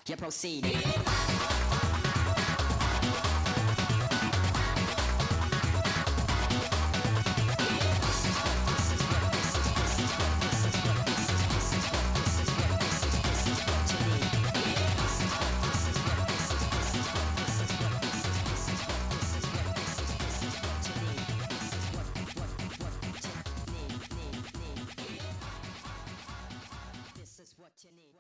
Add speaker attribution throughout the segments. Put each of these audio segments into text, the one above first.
Speaker 1: you proceed. This is what you need.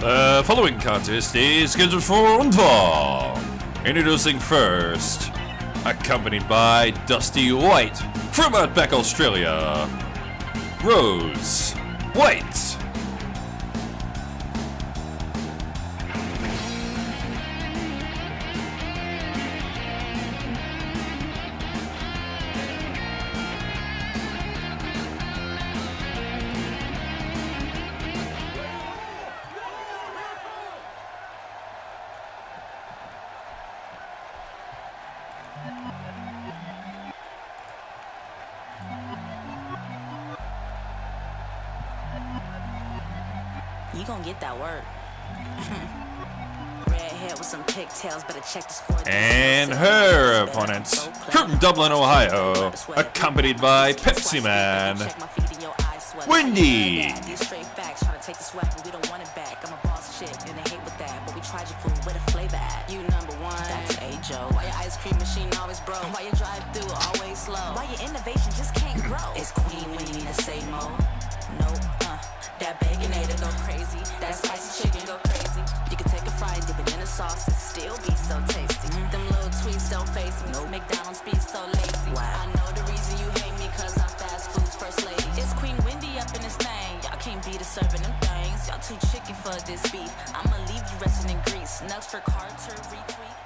Speaker 2: The following contest is scheduled for one fall. Introducing first, accompanied by Dusty White from Outback, Australia, Rose White.
Speaker 1: You gonna get that work. Red hair with some pigtails, better check the score.
Speaker 2: And her opponents from Dublin, Ohio, accompanied by Pepsi Man, Wendy.
Speaker 1: These straight facts trying to take the swag, but we don't want it back. I'm a boss shit, and they hate with that. But we tried your food with a flavor at. You number one, that's A. Joe. Why your ice cream machine always broke? Why your drive through always slow? Why your innovation just can't grow? It's Queen when you need to say more. Nope, that baconator go crazy. That spicy chicken go crazy. You can take a fry and dip it in a sauce and still be so tasty. Them little tweets don't face me. No McDonald's be so lazy. Wow. I know the reason you hate me, cause I'm fast food's first lady. It's Queen Wendy up in this thing. Y'all can't beat us serving them things. Y'all too chicken for this beef. I'ma leave you resting in grease. Nuts for Carter, retweet.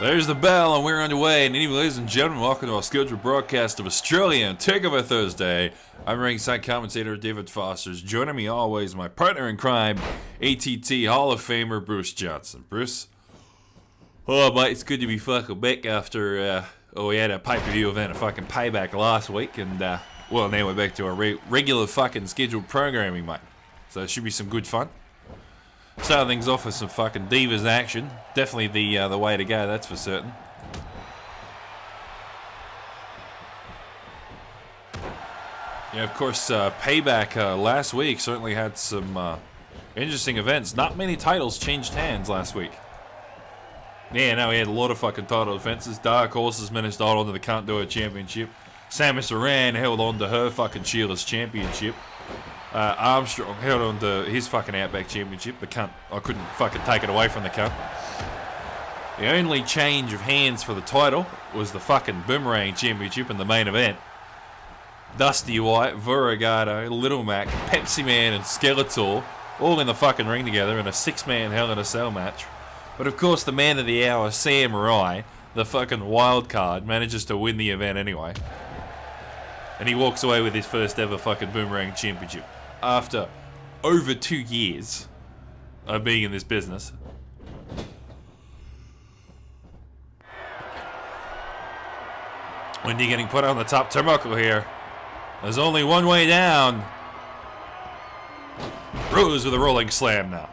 Speaker 2: There's the bell, and we're underway. And anyway, ladies and gentlemen, welcome to our scheduled broadcast of Australian Takeover Thursday. I'm ringside commentator David Fosters. Joining me always, my partner in crime, ATT Hall of Famer Bruce Johnson. Bruce? Oh, mate, it's good to be fucking back after, we had a pay-per-view event, a fucking payback last week. And, well, now we're back to our regular fucking scheduled programming, mate. So it should be some good fun. Start things off with some fucking Divas action. Definitely the way to go, that's for certain. Yeah, of course, Payback last week certainly had some interesting events. Not many titles changed hands last week. Yeah, no, we had a lot of fucking title defenses. Dark Horses managed to hold on to the Can't Do It Championship. Samus Aran held on to her fucking Sheila's Championship. Armstrong held on to his fucking Outback Championship. The cunt, I couldn't fucking take it away from the cunt. The only change of hands for the title was the fucking Boomerang Championship in the main event. Dusty White, Viragato, Little Mac, Pepsi Man and Skeletor all in the fucking ring together in a 6-man Hell in a Cell match. But of course the man of the hour, Samurai, the fucking wild card, manages to win the event anyway. And he walks away with his first ever fucking Boomerang Championship. After over 2 years of being in this business. Wendy getting put on the top turnbuckle here. There's only one way down. Rose with a rolling slam now.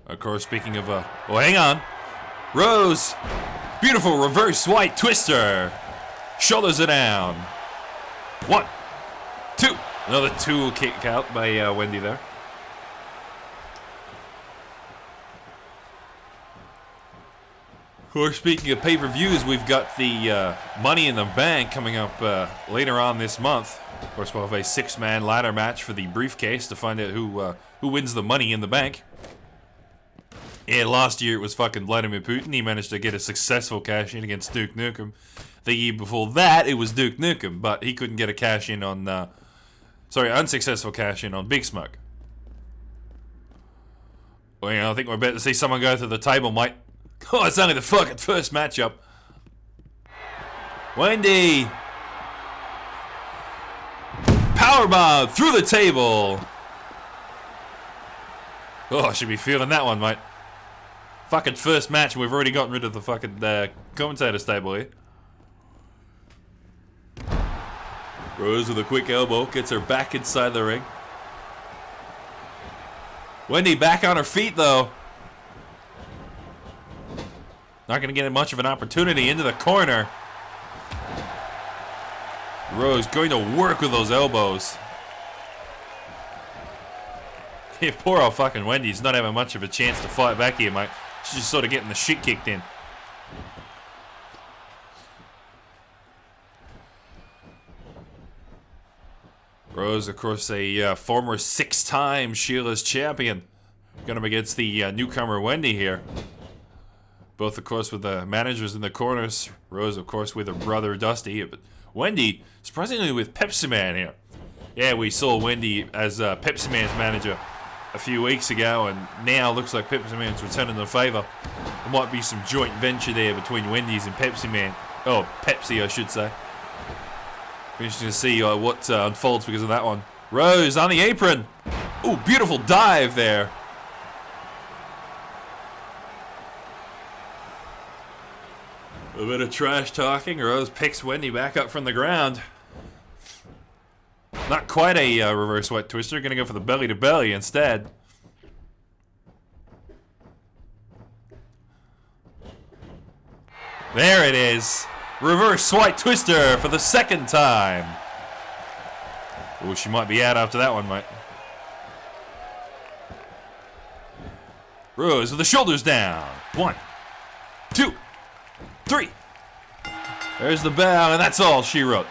Speaker 2: Of course, speaking of, well, hang on. Rose, beautiful reverse white twister. Shoulders it down. 1, 2. Another tool kick out by Wendy there. Of course, speaking of pay-per-views, we've got the Money in the Bank coming up later on this month. Of course, we'll have a 6-man ladder match for the briefcase to find out who wins the Money in the Bank. Yeah, last year it was fucking Vladimir Putin. He managed to get a successful cash-in against Duke Nukem. The year before that, it was Duke Nukem, but he couldn't get a cash-in on... unsuccessful cash-in on Big Smoke. Well, you know, I think we're about to see someone go through the table, mate. Oh, it's only the fucking first matchup. Wendy! Powerbomb through the table! Oh, I should be feeling that one, mate. Fucking first match, and we've already gotten rid of the fucking commentator stable here. Rose with a quick elbow, gets her back inside the ring. Wendy back on her feet, though. Not going to get much of an opportunity into the corner. Rose going to work with those elbows. Yeah, poor old fucking Wendy's not having much of a chance to fight back here, mate. She's just sort of getting the shit kicked in. Rose, of course, a former 6-time Sheila's champion. Going up against the newcomer Wendy here. Both, of course, with the managers in the corners. Rose, of course, with her brother Dusty. But Wendy, surprisingly, with Pepsi Man here. Yeah, we saw Wendy as Pepsi Man's manager a few weeks ago, and now looks like Pepsi Man's returning the favour. There might be some joint venture there between Wendy's and Pepsi Man. Oh, Pepsi, I should say. Be interesting to see what unfolds because of that one. Rose on the apron. Ooh, beautiful dive there. A bit of trash talking. Rose picks Wendy back up from the ground. Not quite a reverse wet twister. Gonna go for the belly to belly instead. There it is. Reverse white twister for the second time. Oh, she might be out after that one, mate. Rose with the shoulders down. 1, 2, 3. There's the bow, and that's all she wrote.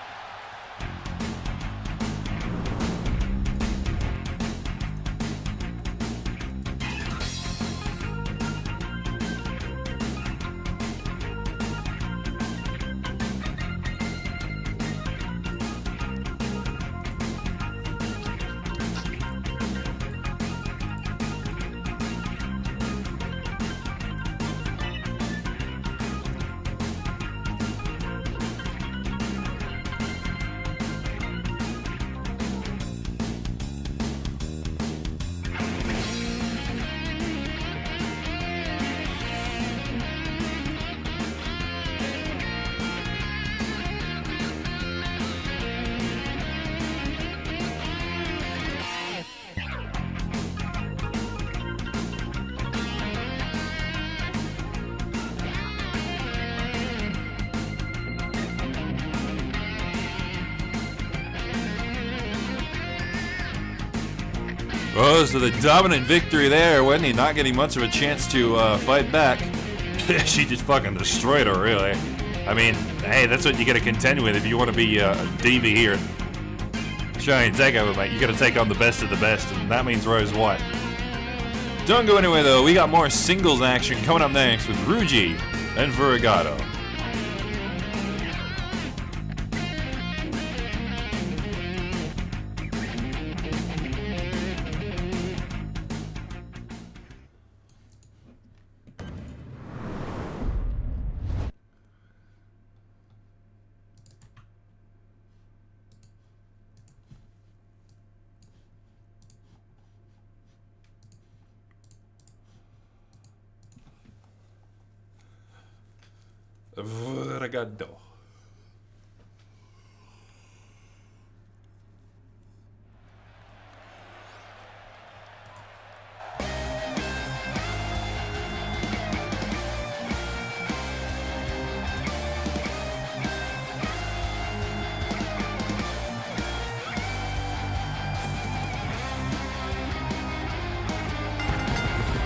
Speaker 2: Rose with a dominant victory there. Wendy not getting much of a chance to fight back. She just fucking destroyed her, really. I mean, hey, that's what you gotta contend with if you want to be a diva here. Giant Takeover, mate. You gotta take on the best of the best, and that means Rose White. Don't go anywhere, though. We got more singles action coming up next with Ruji and Verigado. Verigado.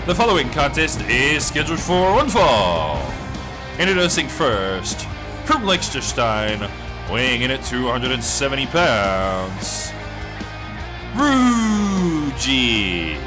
Speaker 2: The following contest is scheduled for one fall. Introducing first, from Liechtenstein, weighing in at 270 pounds, Ruji.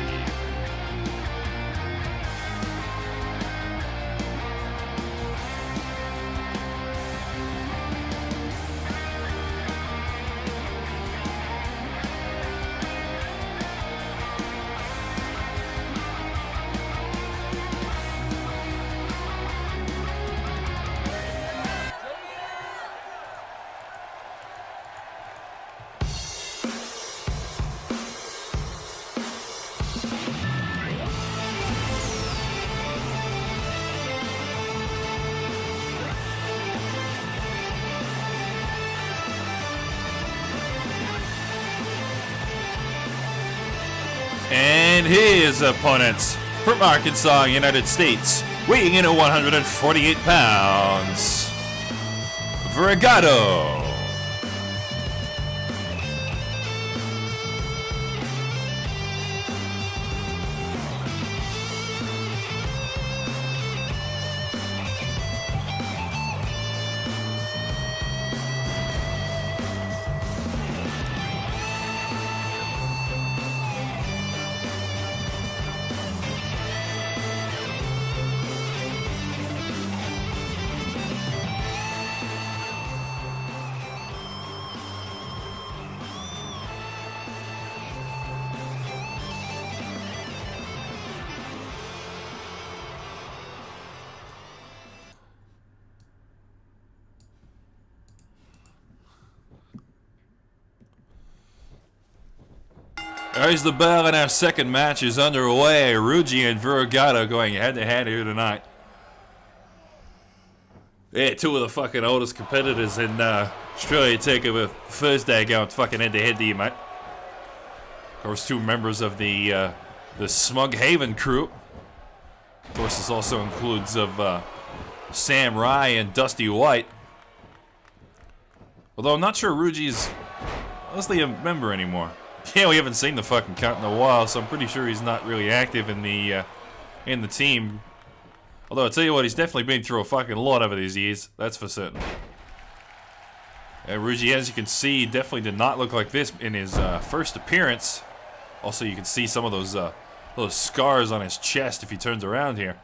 Speaker 2: And his opponents from Arkansas, United States, weighing in at 148 pounds, Verigado. As the bell in our second match is underway, Ruji and Vergado going head-to-head here tonight. Yeah, two of the fucking oldest competitors in Australia Takeover Thursday going fucking head-to-head to you, mate. Of course, two members of the Smug Haven crew. Of course, this also includes of Sam Rye and Dusty White. Although I'm not sure Ruji's honestly a member anymore. Yeah, we haven't seen the fucking cunt in a while, so I'm pretty sure he's not really active in the team. Although I'll tell you what, he's definitely been through a fucking lot over these years. That's for certain. Ruji, as you can see, definitely did not look like this in his first appearance. Also, you can see some of those scars on his chest if he turns around here.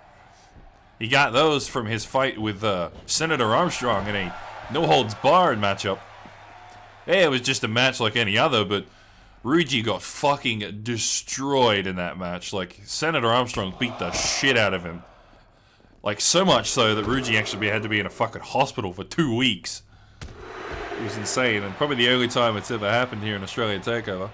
Speaker 2: He got those from his fight with Senator Armstrong in a no-holds-barred matchup. Hey, it was just a match like any other, but Ruji got fucking destroyed in that match. Like, Senator Armstrong beat the shit out of him. Like, so much so that Ruji actually had to be in a fucking hospital for 2 weeks. It was insane, and probably the only time it's ever happened here in Australian Takeover.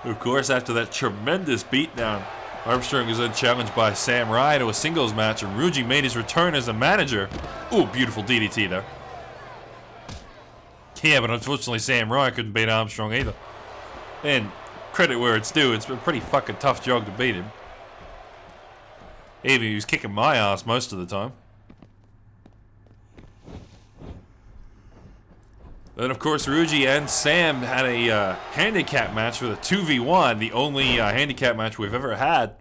Speaker 2: Of course, after that tremendous beatdown, Armstrong was then challenged by Sam Rye to a singles match, and Ruji made his return as a manager. Ooh, beautiful DDT there. Yeah, but unfortunately Sam Rye couldn't beat Armstrong either. And credit where it's due, it's been a pretty fucking tough job to beat him. Even he was kicking my ass most of the time. Then, of course, Ruji and Sam had a handicap match with a 2v1, the only handicap match we've ever had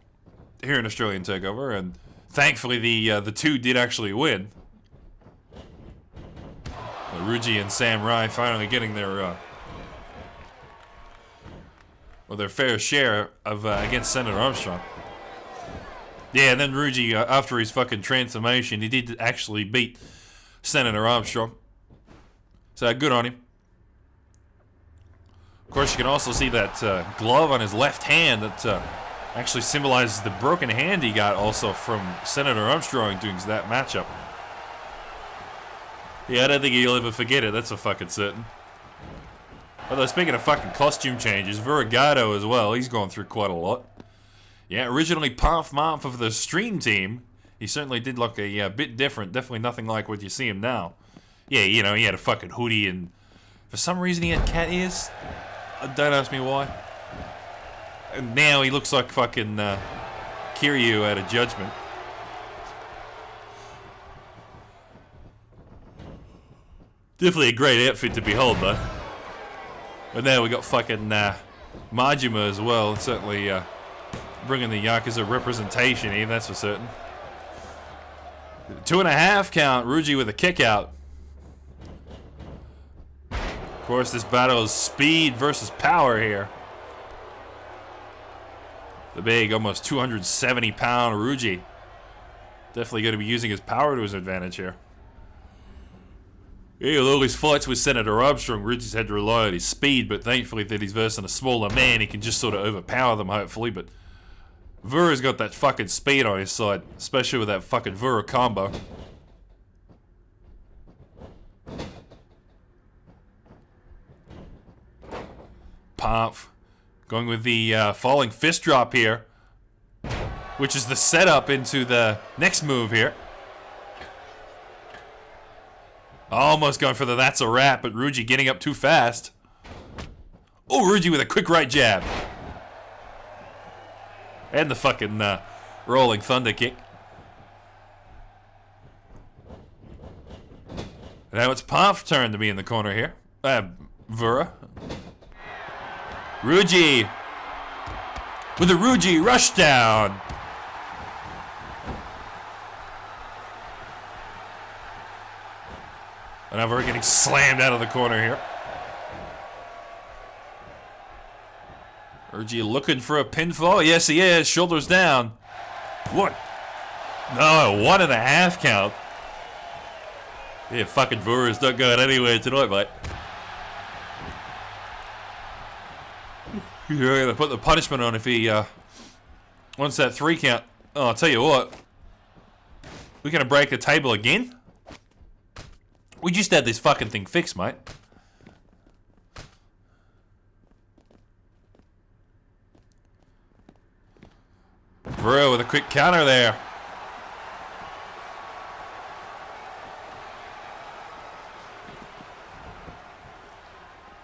Speaker 2: here in Australian Takeover, and thankfully the two did actually win. Ruji and Sam Rye finally getting their fair share of against Senator Armstrong. Yeah, and then Ruji, after his fucking transformation, he did actually beat Senator Armstrong. So good on him. Of course, you can also see that glove on his left hand that actually symbolizes the broken hand he got also from Senator Armstrong during that matchup. Yeah, I don't think he'll ever forget it, that's for fucking certain. Although, speaking of fucking costume changes, Vergado as well, he's gone through quite a lot. Yeah, originally Parf Marf of the Stream Team, he certainly did look a bit different, definitely nothing like what you see him now. Yeah, you know, he had a fucking hoodie and for some reason he had cat ears. Don't ask me why. And now he looks like fucking Kiryu out of Judgment. Definitely a great outfit to behold, though. But now we got fucking Majima as well. Certainly bringing the Yakuza representation in, that's for certain. 2.5 count, Ruji with a kick out. Of course, this battle is speed versus power here. The big, almost 270-pound Ruji. Definitely going to be using his power to his advantage here. Yeah, with all his fights with Senator Armstrong, Ruji's had to rely on his speed, but thankfully that he's versing a smaller man, he can just sort of overpower them, hopefully. But Vura's got that fucking speed on his side, especially with that fucking Vura combo. Parf going with the falling fist drop here, which is the setup into the next move here. Almost going for the that's a wrap, but Ruji getting up too fast. Oh, Ruji with a quick right jab. And the fucking rolling thunder kick. Now it's Parf's turn to be in the corner here. Vura. Ruji with a Ruji rushdown. And now we're getting slammed out of the corner here. Ruji looking for a pinfall. Yes, he is. Shoulders down. What? No, 1.5 count. Yeah, fucking Vura's not going anywhere tonight, mate. You're going to put the punishment on if he wants that 3 count. Oh, I'll tell you what. We're going to break the table again? We just had this fucking thing fixed, mate. Vura with a quick counter there.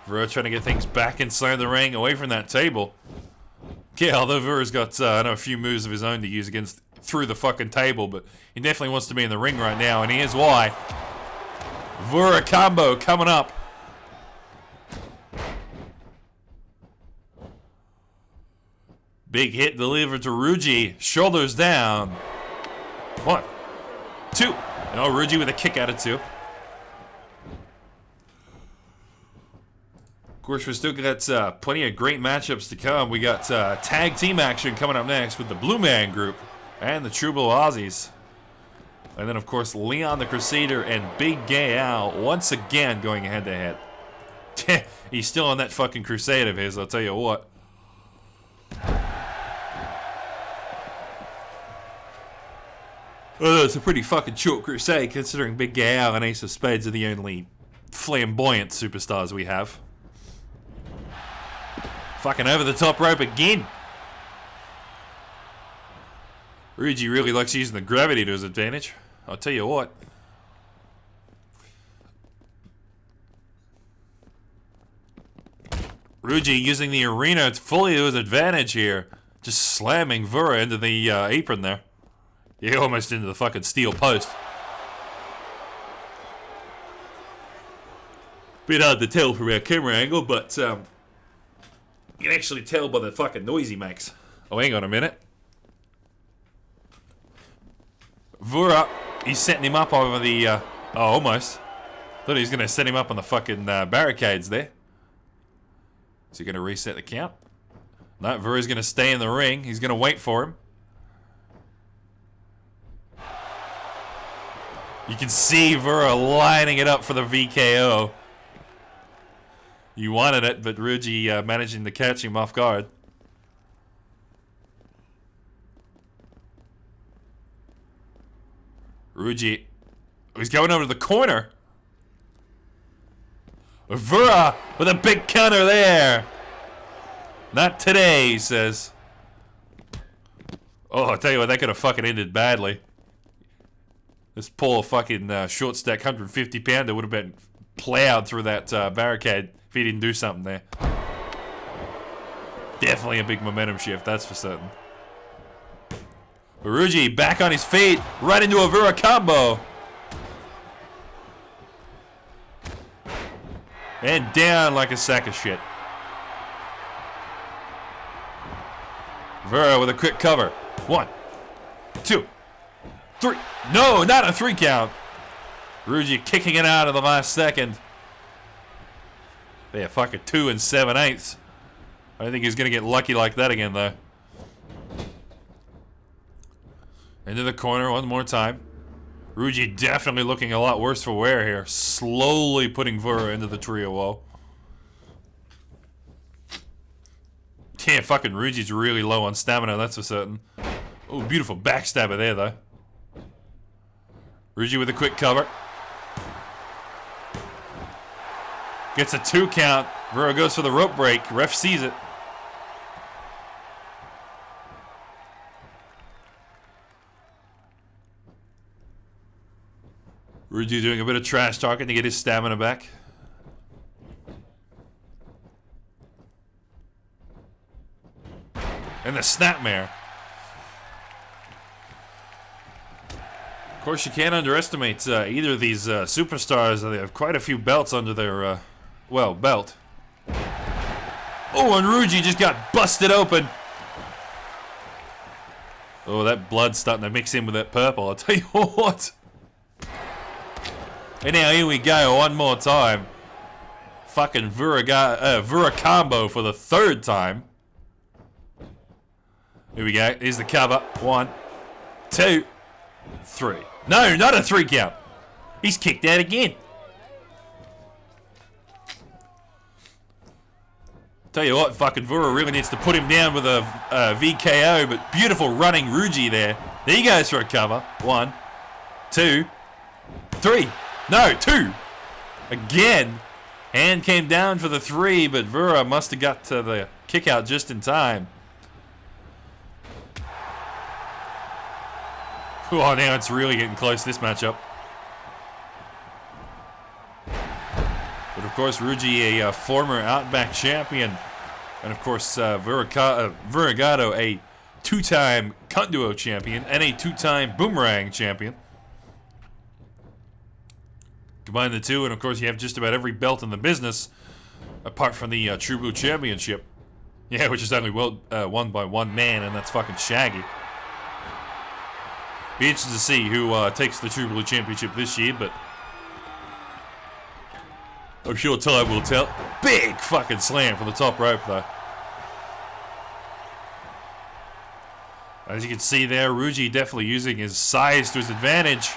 Speaker 2: Vura trying to get things back inside the ring, away from that table. Yeah, although Vura's got I know a few moves of his own to use against through the fucking table, but he definitely wants to be in the ring right now, and here's why. Vura combo coming up. Big hit delivered to Ruji. Shoulders down. 1, 2. And Ruji with a kick out of 2. Of course, we still got plenty of great matchups to come. We got tag team action coming up next with the Blue Man Group and the True Blue Aussies. And then, of course, Leon the Crusader and Big Gay Al once again going head to head. He's still on that fucking crusade of his, I'll tell you what. Well, it's a pretty fucking short crusade considering Big Gay Al and Ace of Spades are the only flamboyant superstars we have. Fucking over the top rope again. Ruji really likes using the gravity to his advantage. I'll tell you what. Ruji using the arena fully to his advantage here. Just slamming Vura into the apron there. Yeah, almost into the fucking steel post. Bit hard to tell from our camera angle, but you can actually tell by the fucking noise he makes. Oh, hang on a minute. Vura, he's setting him up over the, oh, almost. Thought he was going to set him up on the fucking barricades there. Is he going to reset the count? No, Vura's going to stay in the ring. He's going to wait for him. You can see Vura lining it up for the VKO. You wanted it, but Ruji managing to catch him off guard. Ruji, he's going over to the corner. Vura with a big counter there. Not today, he says. Oh, I'll tell you what, that could have fucking ended badly. This poor fucking short stack 150 pounder would have been plowed through that barricade if he didn't do something there. Definitely a big momentum shift, that's for certain. Ruji back on his feet, right into a Vura combo. And down like a sack of shit. Vura with a quick cover. 1, 2, 3. No, not a 3 count. Ruji kicking it out of the last second. Yeah, fucking 2 7/8. I don't think he's gonna get lucky like that again, though. Into the corner one more time. Ruji definitely looking a lot worse for wear here. Slowly putting Vura into the trio wall. Yeah, fucking Ruji's really low on stamina, that's for certain. Oh, beautiful backstabber there, though. Ruji with a quick cover. Gets a 2 count. Vura goes for the rope break. Ref sees it. Ruji doing a bit of trash talking to get his stamina back. And the snapmare. Of course, you can't underestimate either of these superstars. They have quite a few belts under their, well, belt. Oh, and Ruji just got busted open. Oh, that blood's starting to mix in with that purple. I'll tell you what. And now here we go one more time. Fucking Vura combo for the 3rd time. Here we go. Here's the cover. 1, 2, 3. No, not a 3 count. He's kicked out again. Tell you what, fucking Vura really needs to put him down with a VKO, but beautiful running Ruji there. There he goes for a cover. 1, 2, 3. No, 2. Again. Hand came down for the 3, but Vura must have got to the kick out just in time. Oh, now it's really getting close, this matchup. But of course, Ruji, a former Outback champion. And of course, Verigado, a two-time Cunt Duo champion and a two-time Boomerang champion. Combine the two, and of course, you have just about every belt in the business, apart from the True Blue Championship. Yeah, which is only won by one man, and that's fucking Shaggy. Be interested to see who takes the True Blue Championship this year, but I'm sure time will tell. Big fucking slam from the top rope, though. As you can see there, Ruji definitely using his size to his advantage.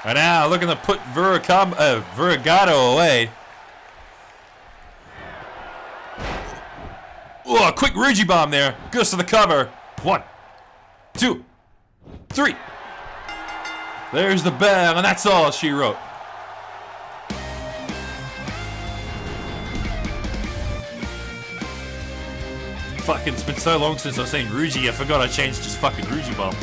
Speaker 2: And now looking to put Verigado away. Oh, a quick Ruji bomb there. Goes to the cover. 1, 2, 3. There's the bell, and that's all she wrote. Fucking, it's been so long since I was saying Ruji, I forgot I changed just fucking Ruji bomb.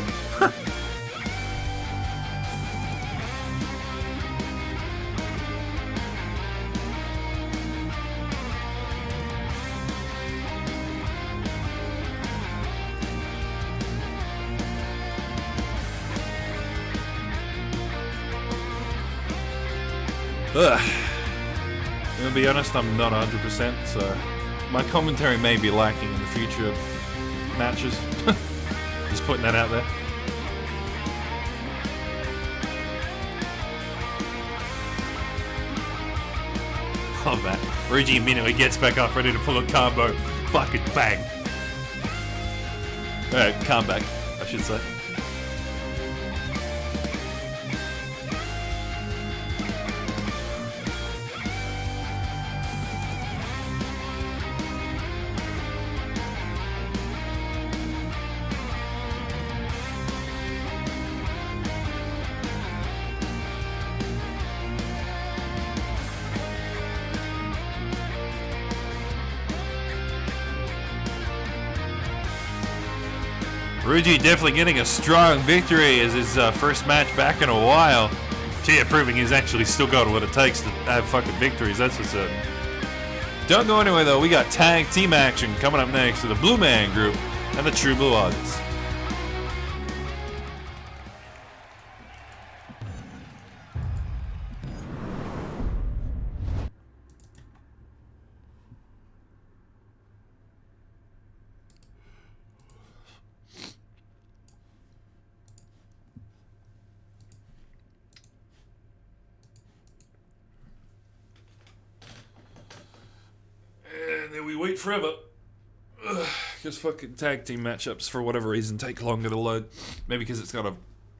Speaker 2: Ugh. I'm gonna be honest, I'm not 100%, so my commentary may be lacking in the future matches. Just putting that out there. Oh man, Ruji immediately gets back up, ready to pull a combo. Fucking bang. Comeback, I should say. Ruji definitely getting a strong victory as his first match back in a while. Gee, proving he's actually still got what it takes to have fucking victories, that's for certain. Don't go anywhere though, we got tag team action coming up next to the Blue Man Group and the True Blue Odds. And then we wait forever. Because fucking tag team matchups, for whatever reason, take longer to load. Maybe because it's got to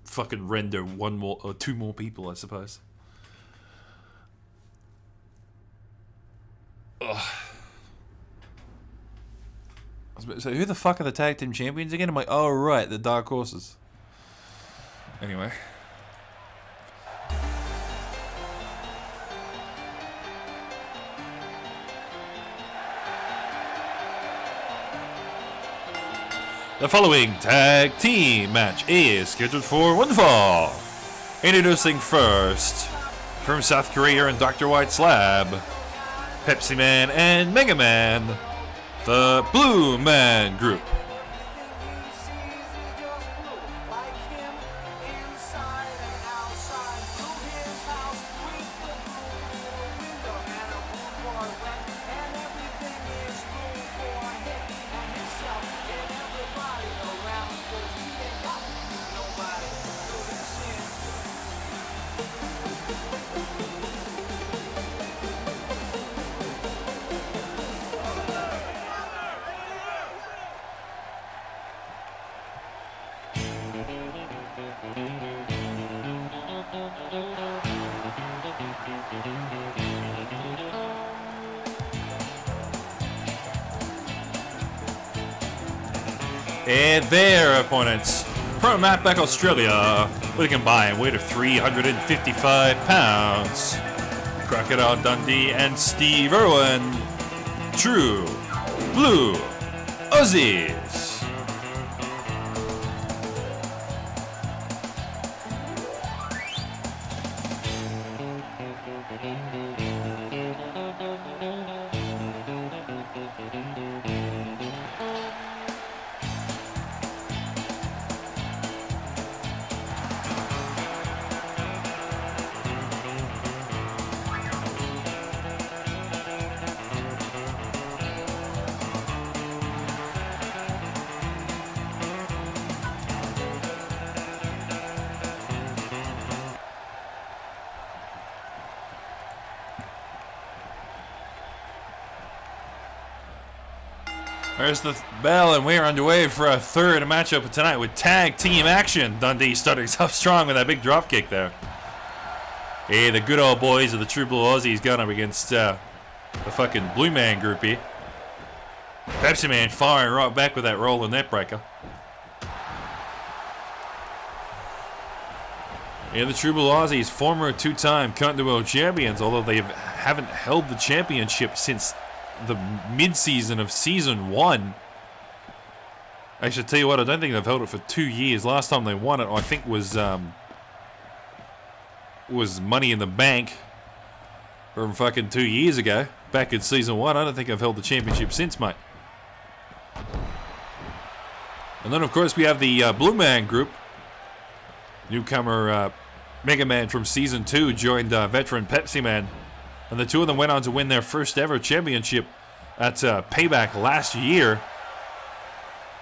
Speaker 2: fucking render one more or two more people, I suppose. Ugh. I was about to say, who the fuck are the tag team champions again? I'm like, oh right, the Dark Horses. Anyway. The following tag team match is scheduled for one fall. Introducing first, from South Korea and Dr. White Slab, Pepsi Man and Mega Man, the Blue Man Group. And their opponents from Outback, Australia, with a combined weight of 355 pounds, Crocodile Dundee and Steve Irwin, True Blue Aussies. There's the bell, and we're underway for a third matchup of tonight with tag team action. Dundee starting off strong with that big drop kick there. Hey, the good old boys of the True Blue Aussies going up against the fucking Blue Man group here. Pepsi Man firing right back with that rolling net breaker. Yeah, the True Blue Aussies, former two-time Continental champions, although they haven't held the championship since the mid-season of Season 1. Actually, tell you what, I don't think they've held it for 2 years. Last time they won it, I think, was Money in the Bank from fucking 2 years ago, back in Season 1. I don't think I've held the championship since, mate. And then, of course, we have the Blue Man group. Newcomer Mega Man from Season 2 joined veteran Pepsi Man. And the two of them went on to win their first ever championship at Payback last year.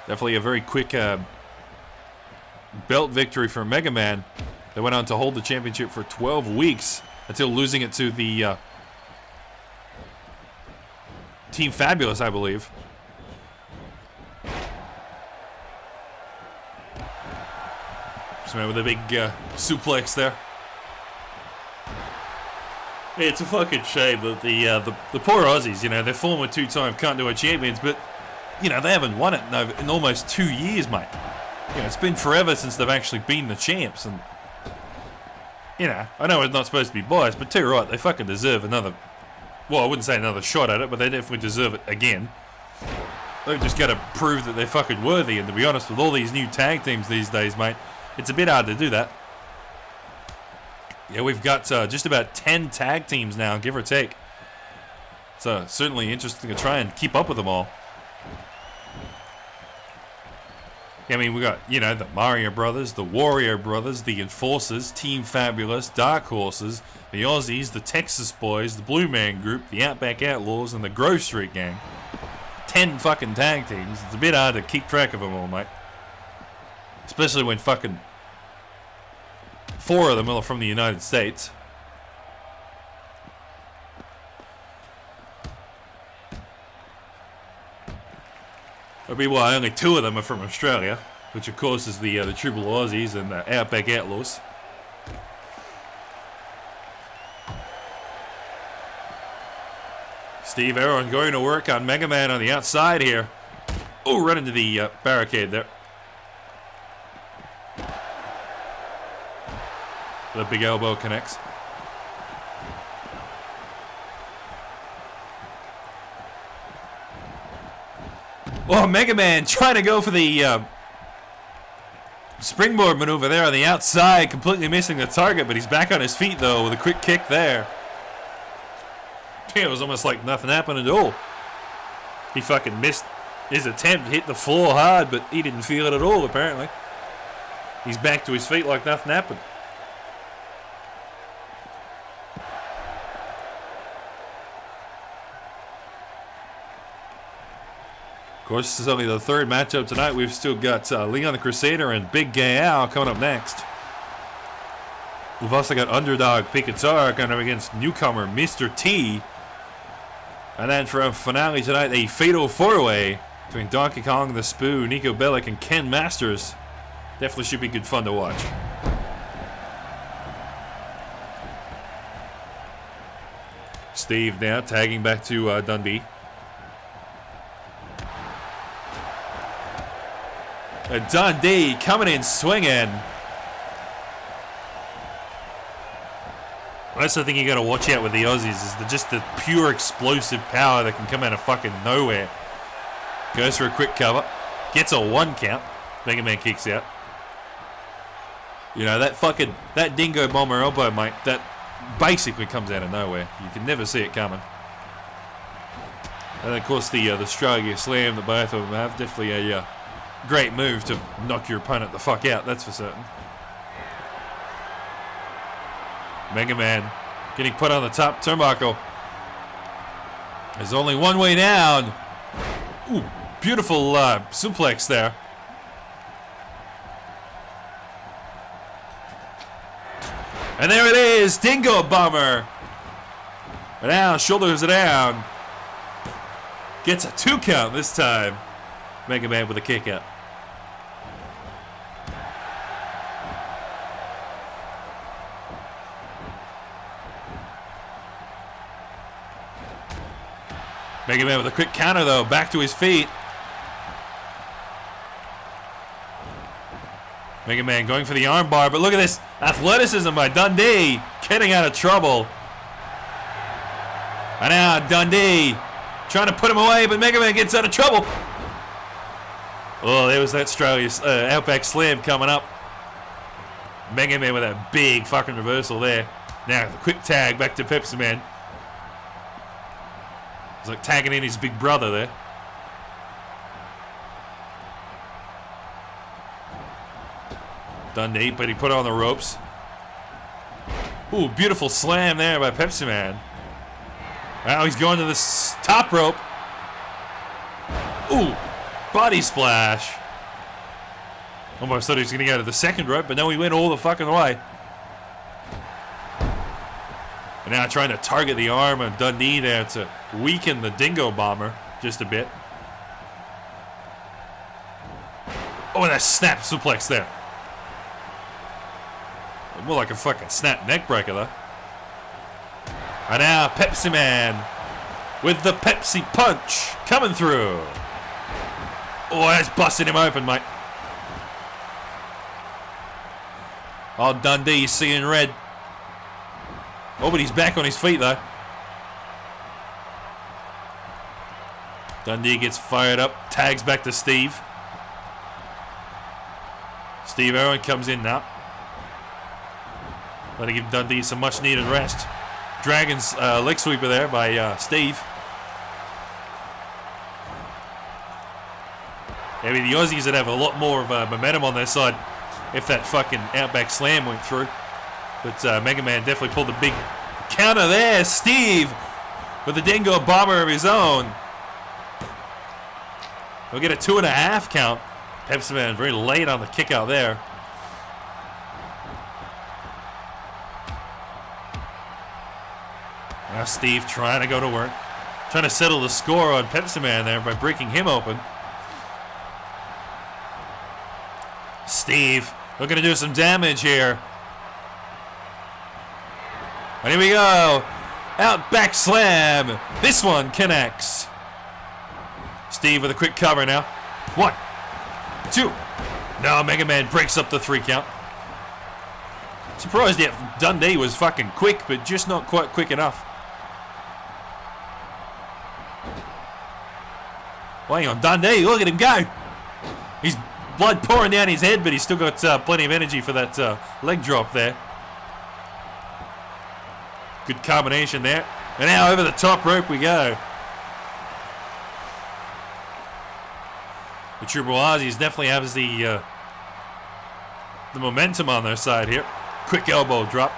Speaker 2: Definitely a very quick belt victory for Mega Man. They went on to hold the championship for 12 weeks until losing it to the Team Fabulous, I believe. Just man with a big suplex there. It's a fucking shame that the poor Aussies, you know, they're former two-time Continental champions, but, you know, they haven't won it in almost 2 years, mate. You know, it's been forever since they've actually been the champs, and, you know, I know it's not supposed to be biased, but tell you right, they fucking deserve another, well, I wouldn't say another shot at it, but they definitely deserve it again. They've just got to prove that they're fucking worthy, and to be honest, with all these new tag teams these days, mate, it's a bit hard to do that. Yeah, we've got just about 10 tag teams now, give or take. So certainly interesting to try and keep up with them all. Yeah, I mean, we got, you know, the Mario Brothers, the Warrior Brothers, the Enforcers, Team Fabulous, Dark Horses, the Aussies, the Texas Boys, the Blue Man Group, the Outback Outlaws, and the Grove Street Gang. 10 fucking tag teams. It's a bit hard to keep track of them all, mate. Especially when fucking 4 of them are from the United States. That'd be why only 2 of them are from Australia, which of course is the True Blue Aussies and the Outback Outlaws. Steve Aaron going to work on Mega Man on the outside here. Oh, right into the barricade there. The big elbow connects. Oh, Mega Man trying to go for the springboard maneuver there on the outside, completely missing the target, but he's back on his feet though with a quick kick there. Yeah, it was almost like nothing happened at all. He fucking missed his attempt to hit the floor hard, but he didn't feel it at all apparently. He's back to his feet like nothing happened. Of course, this is only the third matchup tonight. We've still got Leon the Crusader and Big Gay Al coming up next. We've also got underdog Pikatar coming up against newcomer Mr. T. And then for a finale tonight, a fatal 4-way between Donkey Kong, the Spoo, Nico Bellic, and Ken Masters. Definitely should be good fun to watch. Steve now tagging back to Dundee. And Dundee coming in swinging. That's the thing you got to watch out with the Aussies is just the pure explosive power that can come out of fucking nowhere. Goes for a quick cover. Gets a 1 count. Mega Man kicks out. You know, that dingo bomber elbow, mate, that basically comes out of nowhere. You can never see it coming. And of course the Australia Slam that both of them have. Definitely a great move to knock your opponent the fuck out, that's for certain. Mega Man getting put on the top turnbuckle. There's only one way down. Ooh, beautiful suplex there. And there it is, Dingo Bomber. Down, shoulders it down. Gets a 2 count this time. Mega Man with a kick out. Mega Man with a quick counter though, back to his feet. Mega Man going for the armbar, but look at this athleticism by Dundee, getting out of trouble. And now Dundee trying to put him away, but Mega Man gets out of trouble. Oh, there was that Australia's Outback Slam coming up. Mega Man with that big fucking reversal there. Now the quick tag back to Pepsi Man. He's like tagging in his big brother there. Dundee, but he put on the ropes. Ooh, beautiful slam there by Pepsi Man. Now he's going to the top rope. Ooh, body splash. Almost thought he was going to go to the second rope, but no, he went all the fucking way. And now trying to target the arm of Dundee there to weaken the Dingo Bomber just a bit. Oh, and that snap suplex there. More like a fucking snap neck breaker though. And now Pepsi Man with the Pepsi Punch coming through. Oh, that's busting him open, mate. Oh, Dundee seeing red. Oh, but he's back on his feet though. Dundee gets fired up, tags back to Steve. Steve Irwin comes in now. Let to give Dundee some much needed rest. Dragon's leg sweeper there by Steve. I mean, the Aussies would have a lot more of momentum on their side if that fucking Outback Slam went through. But Mega Man definitely pulled a big counter there. Steve with the Dingo Bomber of his own. We'll get a 2.5 count. Pepsi Man very late on the kick out there. Now Steve trying to go to work. Trying to settle the score on Pepsi Man there by breaking him open. Steve looking to do some damage here. And here we go. Outback Slam. This one connects. Steve with a quick cover now. 1, 2. No, Mega Man breaks up the 3 count. Surprised yet Dundee was fucking quick, but just not quite quick enough. Well, hang on, Dundee, look at him go. He's blood pouring down his head, but he's still got plenty of energy for that leg drop there. Good combination there. And now over the top rope we go. The Triple Aussies definitely have the momentum on their side here. Quick elbow drop.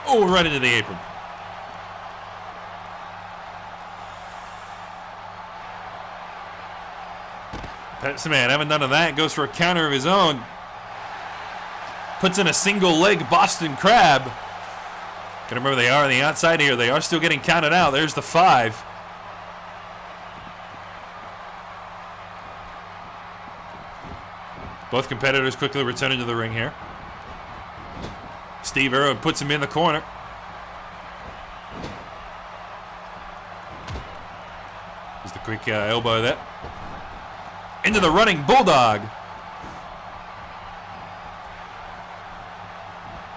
Speaker 2: Oh, right into the apron. Pepsi Man having none of that. Goes for a counter of his own. Puts in a single leg Boston Crab. Gotta remember they are on the outside here. They are still getting counted out. There's the 5. Both competitors quickly returning to the ring here. Steve Irwin puts him in the corner. There's the quick elbow there. Into the running Bulldog.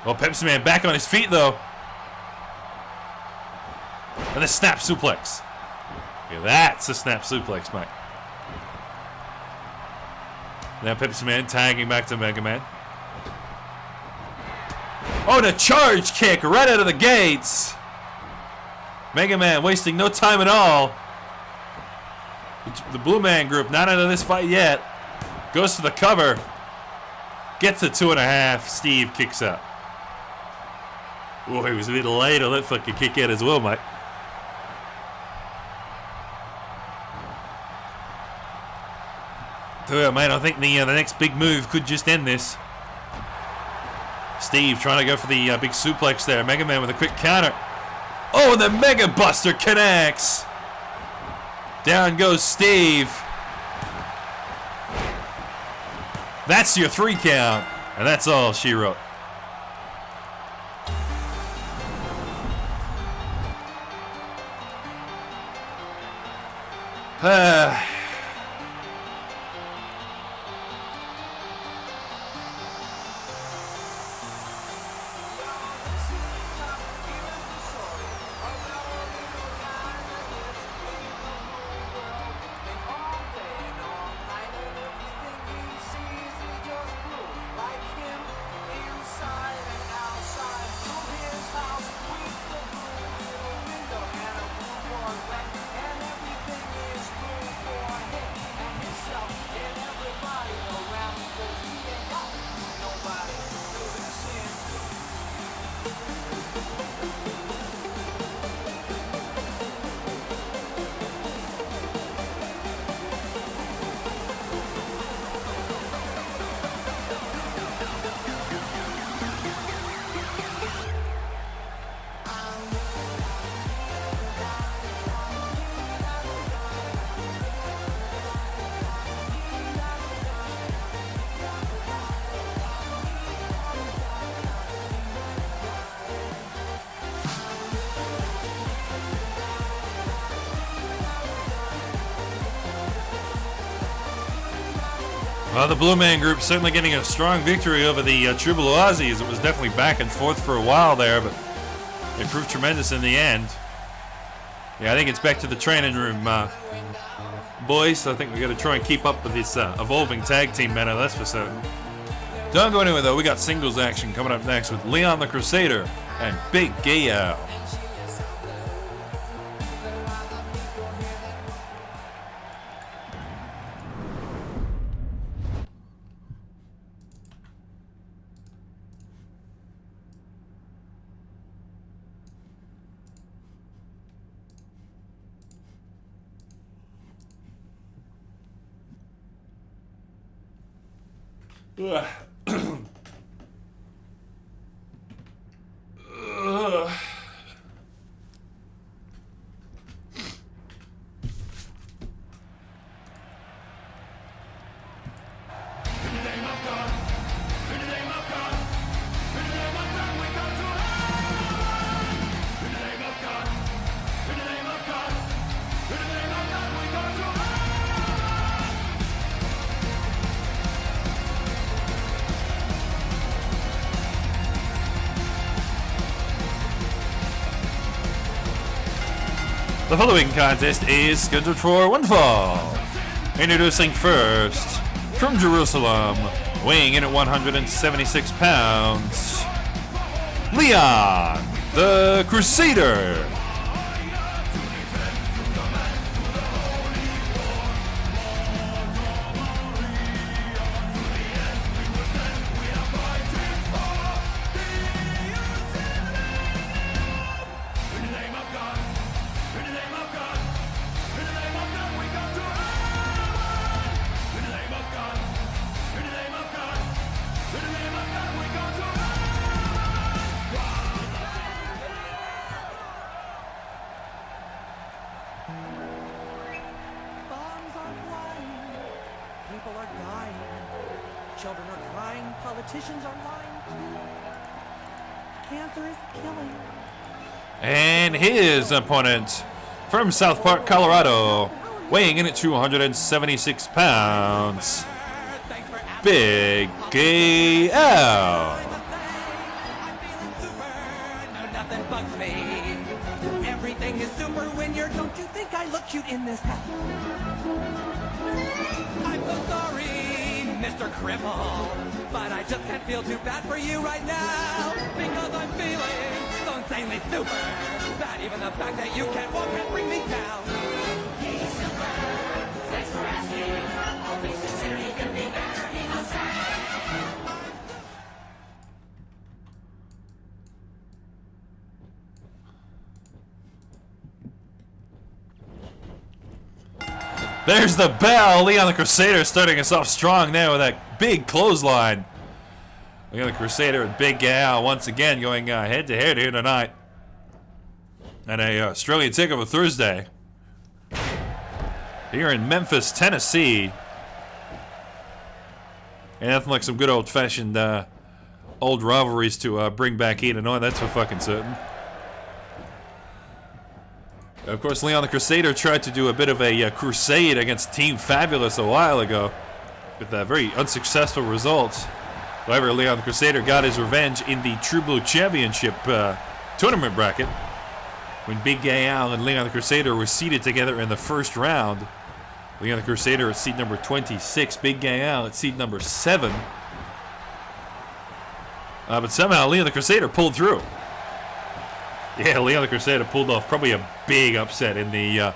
Speaker 2: Well, Pepsi Man back on his feet, though. And the snap suplex. Yeah, that's a snap suplex, mate. Now Pepsi Man tagging back to Mega Man. Oh, and a charge kick right out of the gates. Mega Man wasting no time at all. The Blue Man group not out of this fight yet. Goes to the cover. Gets the 2.5. Steve kicks out. Oh, he was a bit late on that fucking kick out as well, mate. So, yeah, mate, I think the next big move could just end this. Steve trying to go for the big suplex there. Mega Man with a quick counter. Oh, and the Mega Buster connects. Down goes Steve. That's your 3 count. And that's all she wrote. Well, the Blue Man Group certainly getting a strong victory over the Triple Aussies. It was definitely back and forth for a while there, but it proved tremendous in the end. Yeah, I think it's back to the training room, boys. I think we got to try and keep up with this evolving tag team meta, that's for certain. Don't go anywhere, though. We got singles action coming up next with Leon the Crusader and Big Gay Al. Ugh. The following contest is scheduled for one fall. Introducing first, from Jerusalem, weighing in at 176 pounds, Leon the Crusader. And his opponent from South Park, Colorado, weighing in at 276 pounds, Big Gay Al.
Speaker 3: Nothing bugs me. Everything is super when you're. Don't you think I look cute in this hat? I'm so sorry, Mr. Cripple, but I just can't feel too bad for you right now because I'm feeling so insanely super that even the fact that you can't walk can bring me down. He's super. Thanks for asking. Always consider he could be better. He must say.
Speaker 2: There's the bell. Leon the Crusader starting us off strong there with that big clothesline. Leon the Crusader and Big Al once again going head to head here tonight at a Australian Takeover Thursday. here in Memphis, Tennessee. And nothing like some good old-fashioned old rivalries to bring back here tonight, that's for fucking certain. Of course, Leon the Crusader tried to do a bit of a crusade against Team Fabulous a while ago with very unsuccessful results. However, Leon the Crusader got his revenge in the True Blue Championship tournament bracket when Big Gay Al and Leon the Crusader were seated together in the first round. Leon the Crusader at seed number 26, Big Gay Al at seed number 7. But somehow Leon the Crusader pulled through. Yeah, Leon the Crusader pulled off probably a big upset in the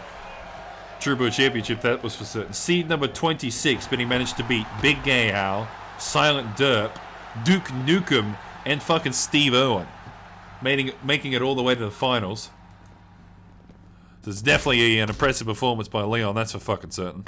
Speaker 2: True Blue Championship, that was for certain. Seed number 26, but he managed to beat Big Gay Al, Silent Derp, Duke Nukem, and fucking Steve Irwin, making it all the way to the finals. So it's definitely an impressive performance by Leon, that's for fucking certain.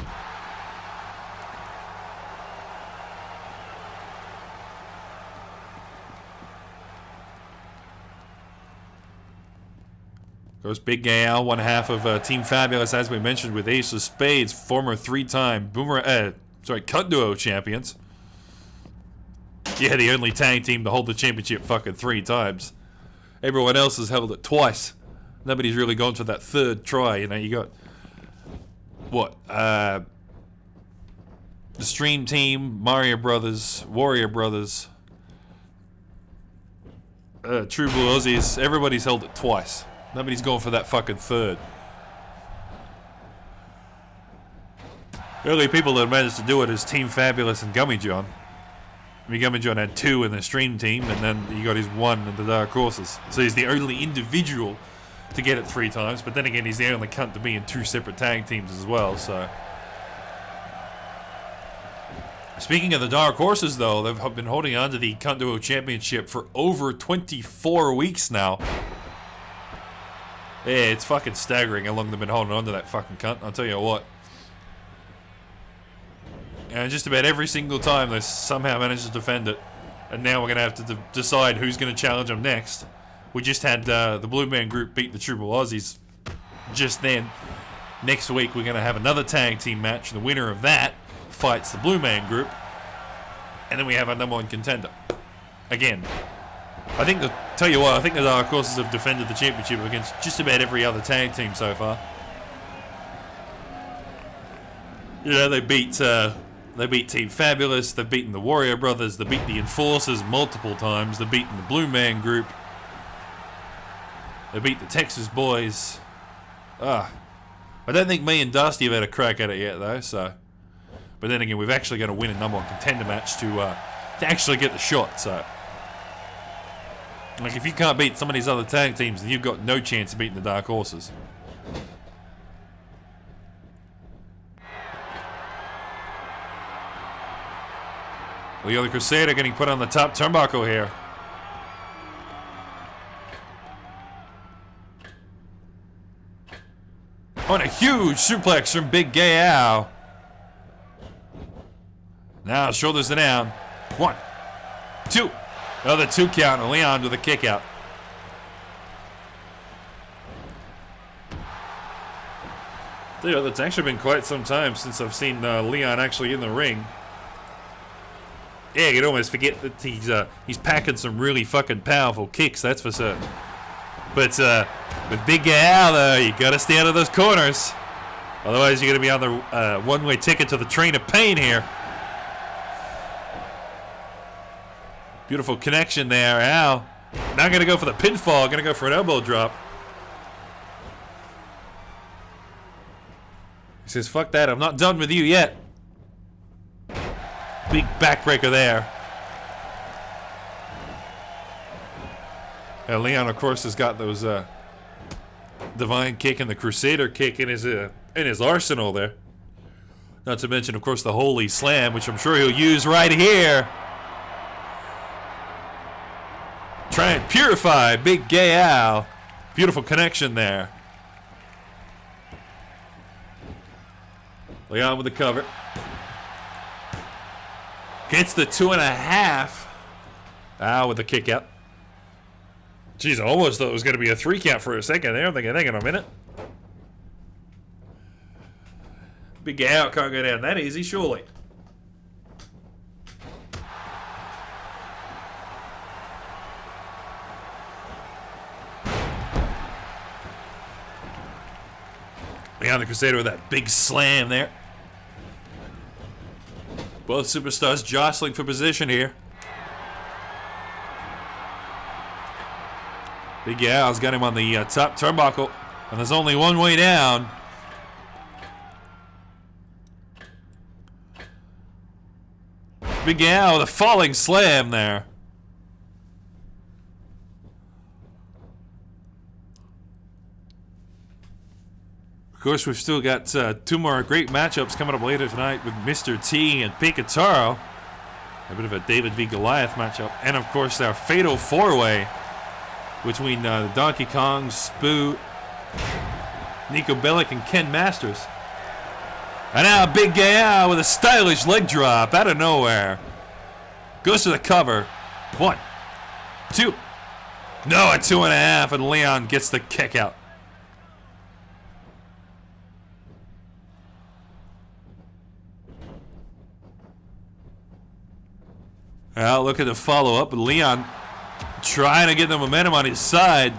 Speaker 2: Of course, Big Gay Al, one half of Team Fabulous, as we mentioned, with Ace of Spades, former 3-time Cut Duo champions. Yeah, the only tag team to hold the championship fucking 3 times. Everyone else has held it twice. Nobody's really gone for that third try. You know, you got what? The Stream Team, Mario Brothers, Warrior Brothers, True Blue Aussies. Everybody's held it twice. Nobody's gone for that fucking third. The only people that managed to do it is Team Fabulous and Gummy John. I mean, Gummy John had 2 in the Stream Team, and then he got his 1 in the Dark Horses. So he's the only individual to get it 3 times, but then again, he's the only cunt to be in 2 separate tag teams as well, so. Speaking of the Dark Horses, though, they've been holding on to the Cunt Duo Championship for over 24 weeks now. Yeah, it's fucking staggering how long they've been holding on to that fucking cunt, I'll tell you what. And just about every single time they somehow managed to defend it. And now we're going to have to decide who's going to challenge them next. We just had the Blue Man Group beat the True Blue Aussies just then. Next week we're going to have another tag team match. The winner of that fights the Blue Man Group. And then we have our number 1 contender. Again. I think the Dark Horses have defended the championship against just about every other tag team so far. You know, they beat Team Fabulous, they've beaten the Warrior Brothers, they beat the Enforcers multiple times, they've beaten the Blue Man Group, they beat the Texas Boys. I don't think me and Dusty have had a crack at it yet though, so. But then again, we've actually got to win a number 1 contender match to actually get the shot, so. Like, if you can't beat some of these other tag teams, then you've got no chance of beating the Dark Horses. Leo the Crusader getting put on the top turnbuckle here. On a huge suplex from Big Gay Al. Now shoulders are down. 1, 2. Another 2 count, and Leon with a kick out. You know, it's actually been quite some time since I've seen Leon actually in the ring. Yeah, you'd almost forget that he's packing some really fucking powerful kicks, that's for certain. But with Big Gay Al, though, you gotta stay out of those corners. Otherwise, you're gonna be on the one-way ticket to the train of pain here. Beautiful connection there, Al. Not gonna go for the pinfall, gonna go for an elbow drop. He says, fuck that, I'm not done with you yet. Big backbreaker there. Leon, of course, has got those Divine Kick and the Crusader Kick in his arsenal there. Not to mention, of course, the Holy Slam, which I'm sure he'll use right here. Try and purify Big Gay Al. Beautiful connection there. Leon with the cover. Gets the 2.5. Al with the kick out. Jeez, I almost thought it was going to be a 3 count for a second there. I'm thinking, hang on a minute. Big Al can't go down that easy, surely. Leon the Crusader with that big slam there. Both superstars jostling for position here. Big Al's got him on the top turnbuckle, and there's only one way down. Big Al with a falling slam there. Of course, we've still got two more great matchups coming up later tonight with Mr. T and Picataro. A bit of a David v. Goliath matchup. And, of course, our fatal four-way between Donkey Kong, Spoo, Nico Bellic, and Ken Masters. And now Big Al with a stylish leg drop out of nowhere. Goes to the cover. 1, 2. No, a 2.5, and Leon gets the kick out. Well, look at the follow-up. Leon trying to get the momentum on his side.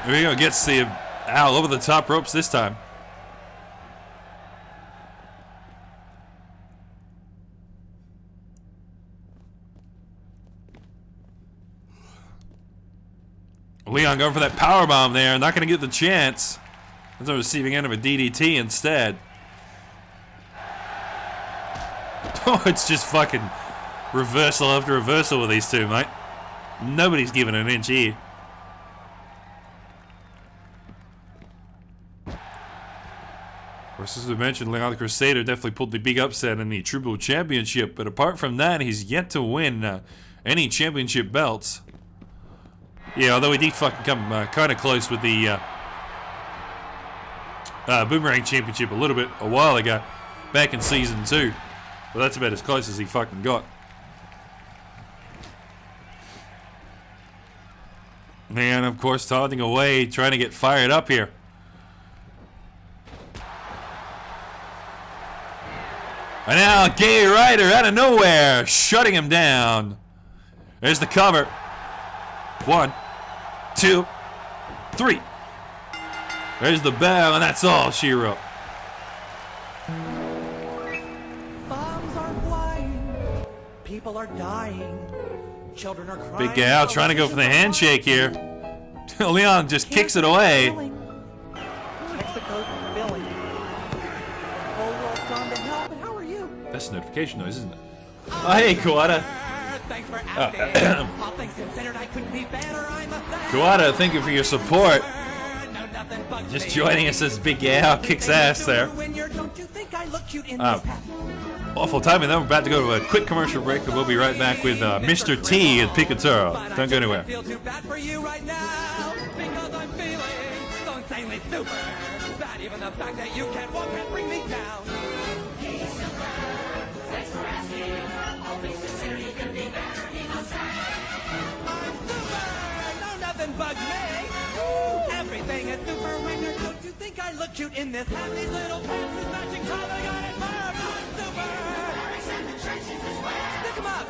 Speaker 2: There we go. Gets the Al over the top ropes this time. Leon going for that powerbomb there. Not going to get the chance. That's the receiving end of a DDT instead. Oh, it's just fucking reversal after reversal with these two, mate. Nobody's giving an inch here. Of course, as we mentioned, Leon the Crusader definitely pulled the big upset in the Tribal Championship, but apart from that, he's yet to win any championship belts. Yeah, although he did fucking come kind of close with the Boomerang Championship a while ago, back in Season 2. But that's about as close as he fucking got. Man, of course, taunting away, trying to get fired up here. And now Gay Rider out of nowhere, shutting him down. There's the cover. 1, 2, 3. There's the bell, and that's all she wrote.
Speaker 3: Bombs are flying. People are dying. Children are crying.
Speaker 2: Big Al trying to go for the handshake here. Leon just kicks it away.
Speaker 3: Mexico's billing. Whole world's gone to hell, but how are you?
Speaker 2: That's a notification noise, isn't it? Oh, hey, Kawada.
Speaker 3: Thanks for asking. All things considered, I couldn't be better. I'm a fan.
Speaker 2: Kawada, thank you for your support.
Speaker 3: No, nothing bugs
Speaker 2: Just
Speaker 3: me.
Speaker 2: joining us as Big Al kicks ass there.
Speaker 3: Don't you think I look cute in this hat?
Speaker 2: Awful timing. Then we're about to go to a quick commercial break, and we'll be right back with Mr. T and Picataro. Don't go anywhere.
Speaker 3: I feel too bad for you right now because I'm feeling so insanely super. Bad, even the fact that you can't walk can bring me down. I'm super. No, nothing bugs me. Everything is super when you're. Don't you think I look cute in this hat? These little pants, this matching color, got it marked. I'm super. Stick 'em up.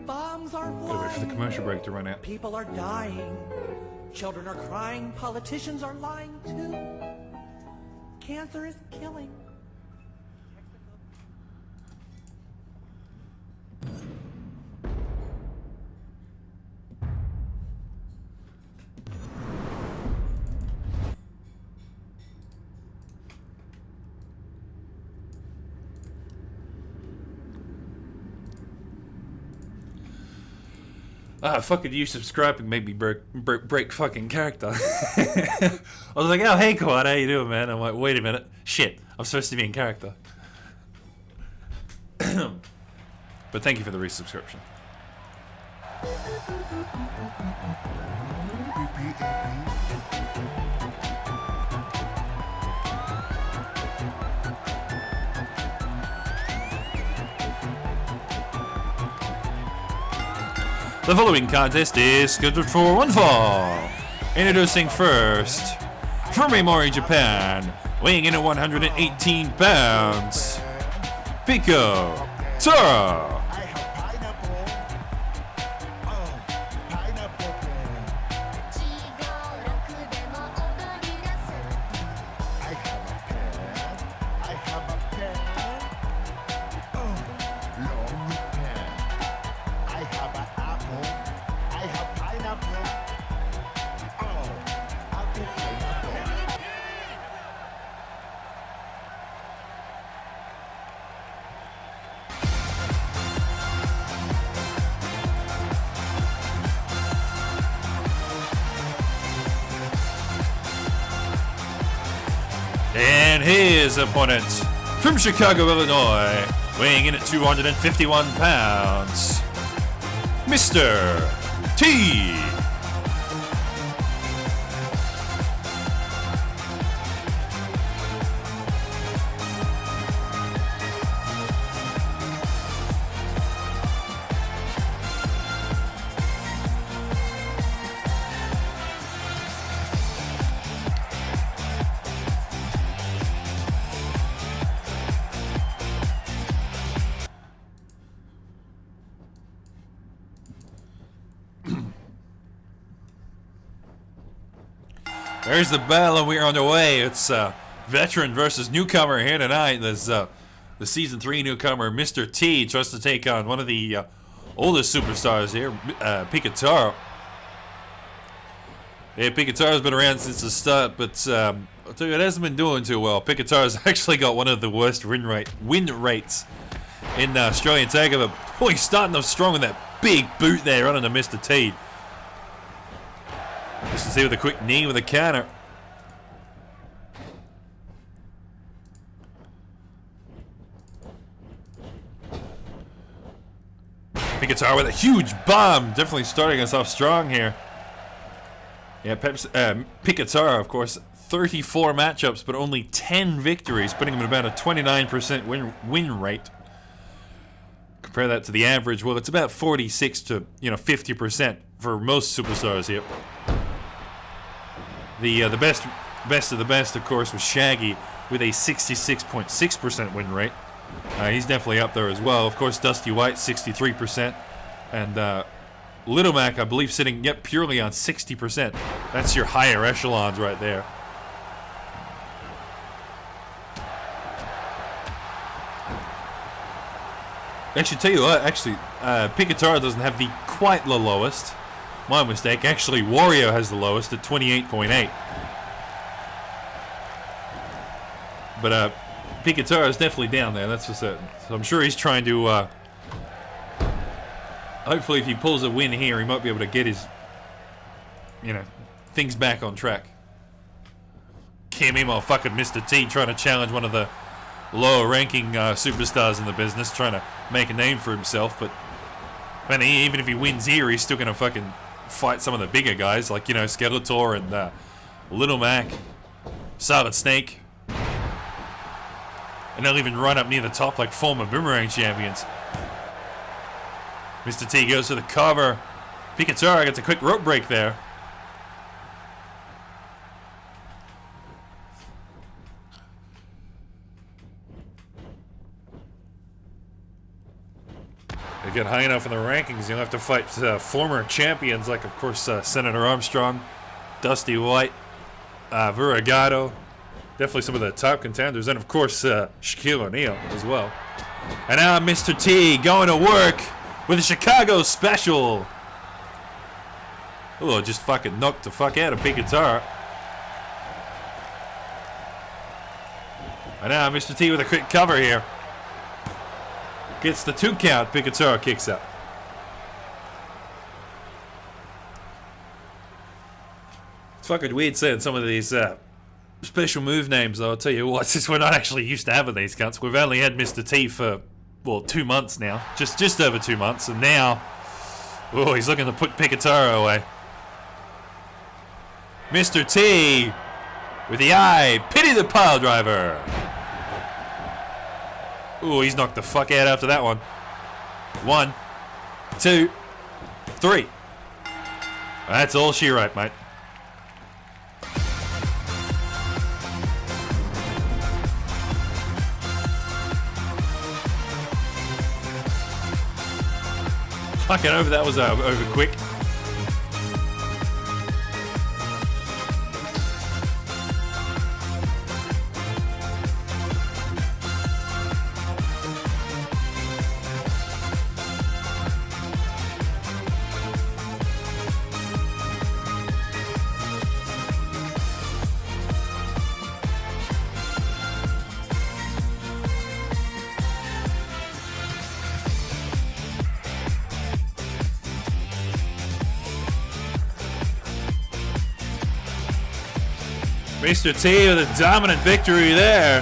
Speaker 3: Bombs are
Speaker 2: Gotta wait for the
Speaker 3: flying.
Speaker 2: commercial break to run out.
Speaker 3: People are dying. Children are crying. Politicians are lying too. Cancer is killing.
Speaker 2: Fucking you subscribing made me break fucking character. I was like, oh, hey, Kawada, how you doing, man? I'm like, wait a minute. Shit, I'm supposed to be in character. But thank you for the resubscription. The following contest is scheduled for one fall. Introducing first, from Mori, Japan, weighing in at 118 pounds, Pico Toro. And his opponent, from Chicago, Illinois, weighing in at 251 pounds, Mr. T. There's the battle, and we're underway. It's veteran versus newcomer here tonight. There's the Season 3 newcomer, Mr. T, tries to take on one of the oldest superstars here, Picataro. Yeah, Picataro's been around since the start, but I'll tell you, it hasn't been doing too well. Picataro's actually got one of the worst win rates in Australian Takeover. Boy, he's starting off strong with that big boot there running to Mr. T. Just to see with a quick knee with a counter. Picataro with a huge bomb. Definitely starting us off strong here. Yeah, Picataro, of course, 34 matchups, but only 10 victories, putting him at about a 29% win rate. Compare that to the average. Well, it's about 46 to 50% for most superstars here. The best of the best, of course, was Shaggy with a 66.6% win rate. He's definitely up there as well. Of course, Dusty White, 63%. And Little Mac, I believe, sitting purely on 60%. That's your higher echelons right there. Actually, tell you what, Picataro doesn't have quite the lowest. My mistake. Actually, Wario has the lowest at 28.8. But Picataro is definitely down there, that's for certain. So I'm sure he's trying to... hopefully, if he pulls a win here, he might be able to get his, things back on track. Meanwhile, fucking Mr. T trying to challenge one of the lower-ranking superstars in the business, trying to make a name for himself. But even if he wins here, he's still going to fucking fight some of the bigger guys, like, Skeletor and Little Mac, Solid Snake. And they'll even run up near the top like former Boomerang champions. Mr. T goes to the cover. Picataro gets a quick rope break there. They get high enough in the rankings, you'll have to fight former champions like, of course, Senator Armstrong, Dusty White, Viragato. Definitely some of the top contenders. And, of course, Shaquille O'Neal as well. And now Mr. T going to work with a Chicago special. Oh, just fucking knocked the fuck out of Picataro. And now Mr. T with a quick cover here. Gets the 2 count. Picataro kicks up. It's fucking weird saying some of these special move names, though. I'll tell you what, since we're not actually used to having these cunts. We've only had Mr. T for, 2 months now. Just over 2 months. And now, he's looking to put Picataro away. Mr. T with the eye. Pity the pile driver. Ooh, he's knocked the fuck out after that one. 1, 2, 3. That's all she wrote, mate. Fucking over, that was over quick. Mr. T with a dominant victory there.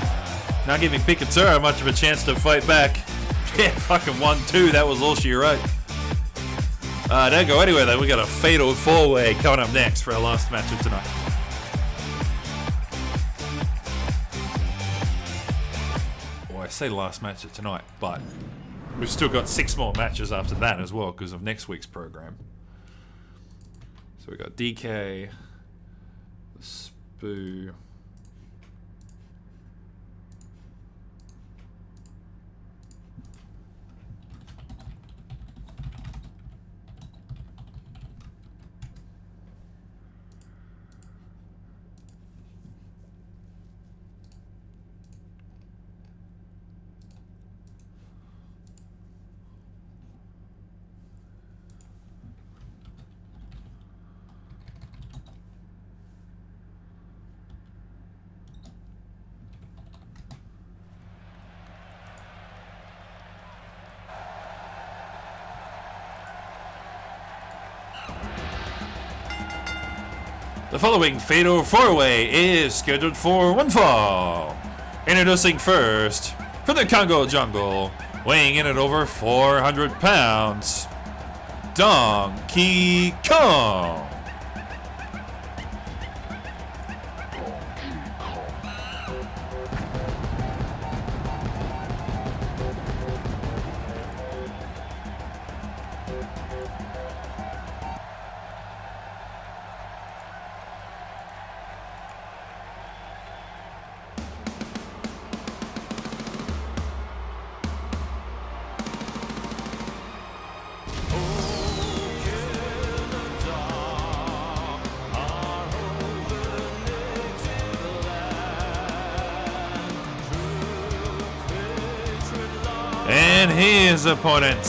Speaker 2: Not giving Picatura much of a chance to fight back. Yeah, fucking 1-2. That was all she wrote. Don't go anywhere though. We got a fatal 4-way coming up next for our last match of tonight. Well, I say last match of tonight, but we've still got 6 more matches after that as well because of next week's program. So we got DK, Boo. The following fatal 4-way is scheduled for one fall. Introducing first, from the Congo jungle, weighing in at over 400 pounds, Donkey Kong. And his opponent,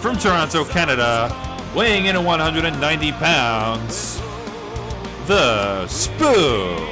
Speaker 2: from Toronto, Canada, weighing in at 190 pounds, the Spoon.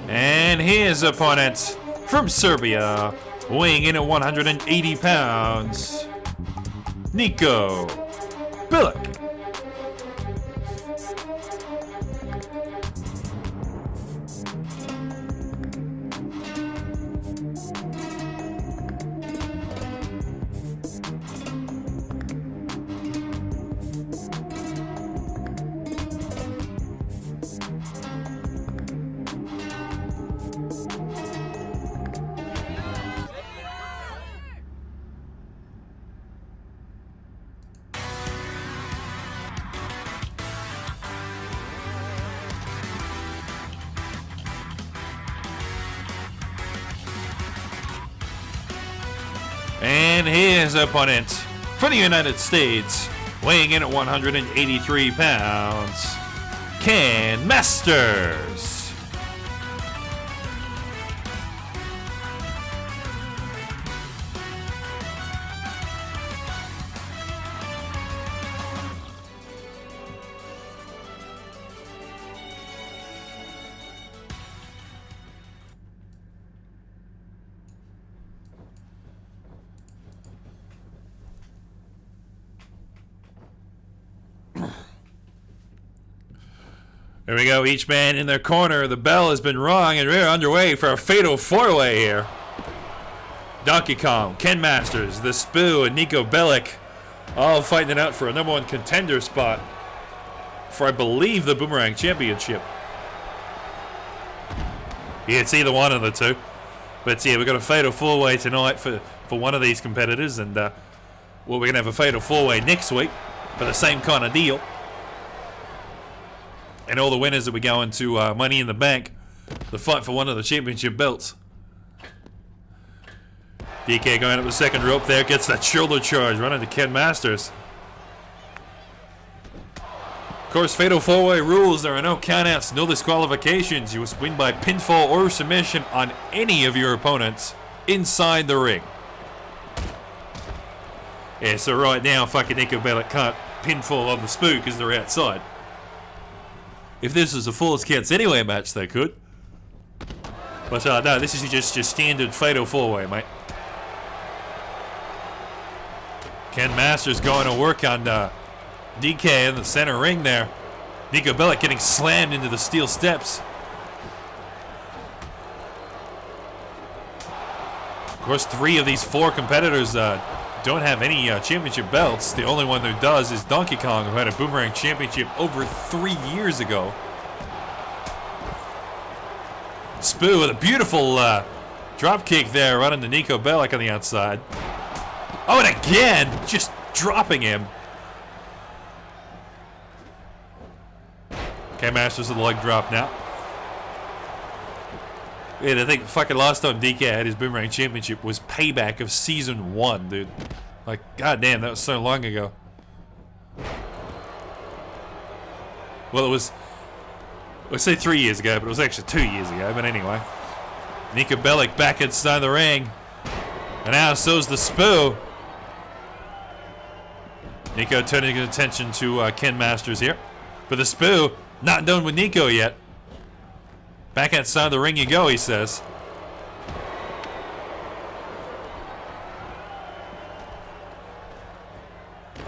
Speaker 2: And his opponent, from Serbia, weighing in at 180 pounds, Nico Bilic. And his opponent, from the United States, weighing in at 183 pounds, Ken Masters. There we go, each man in their corner. The bell has been rung and we're underway for a fatal four-way here. Donkey Kong, Ken Masters, The Spoo, and Nico Bellic all fighting it out for a #1 contender spot for, I believe, the Boomerang Championship. Yeah, it's either one of the two. But yeah, we've got a fatal four-way tonight for one of these competitors, and well, we're going to have a fatal four-way next week for the same kind of deal. And all the winners that we go into Money in the Bank, the fight for one of the championship belts. DK going up the second rope there, gets that shoulder charge, running to Ken Masters. Of course, fatal four-way rules, there are no countouts, no disqualifications. You must win by pinfall or submission on any of your opponents inside the ring. Yeah, so right now, fucking Nico Bellic can't pinfall on the Spoo because they're outside. If this was a Falls Counts Anywhere match, they could. But no, this is just your standard fatal four-way, mate. Ken Masters going to work on DK in the center ring there. Nico Bellic getting slammed into the steel steps. Of course, 3 of these 4 competitors don't have any championship belts. The only one who does is Donkey Kong, who had a Boomerang Championship over 3 years ago. Spoo with a beautiful drop kick there, running to Nico Bellic on the outside. Oh, and again, just dropping him. Okay, Masters with the leg drop now. Yeah, I think fucking last time DK had his Boomerang Championship was Payback of Season 1, dude. Like, goddamn, that was so long ago. Well, it was, let's say 3 years ago, but it was actually 2 years ago. But anyway, Nico Bellic back inside the ring. And now so's the Spoo. Nico turning his attention to Ken Masters here. But the Spoo not done with Nico yet. Back outside the ring you go, he says.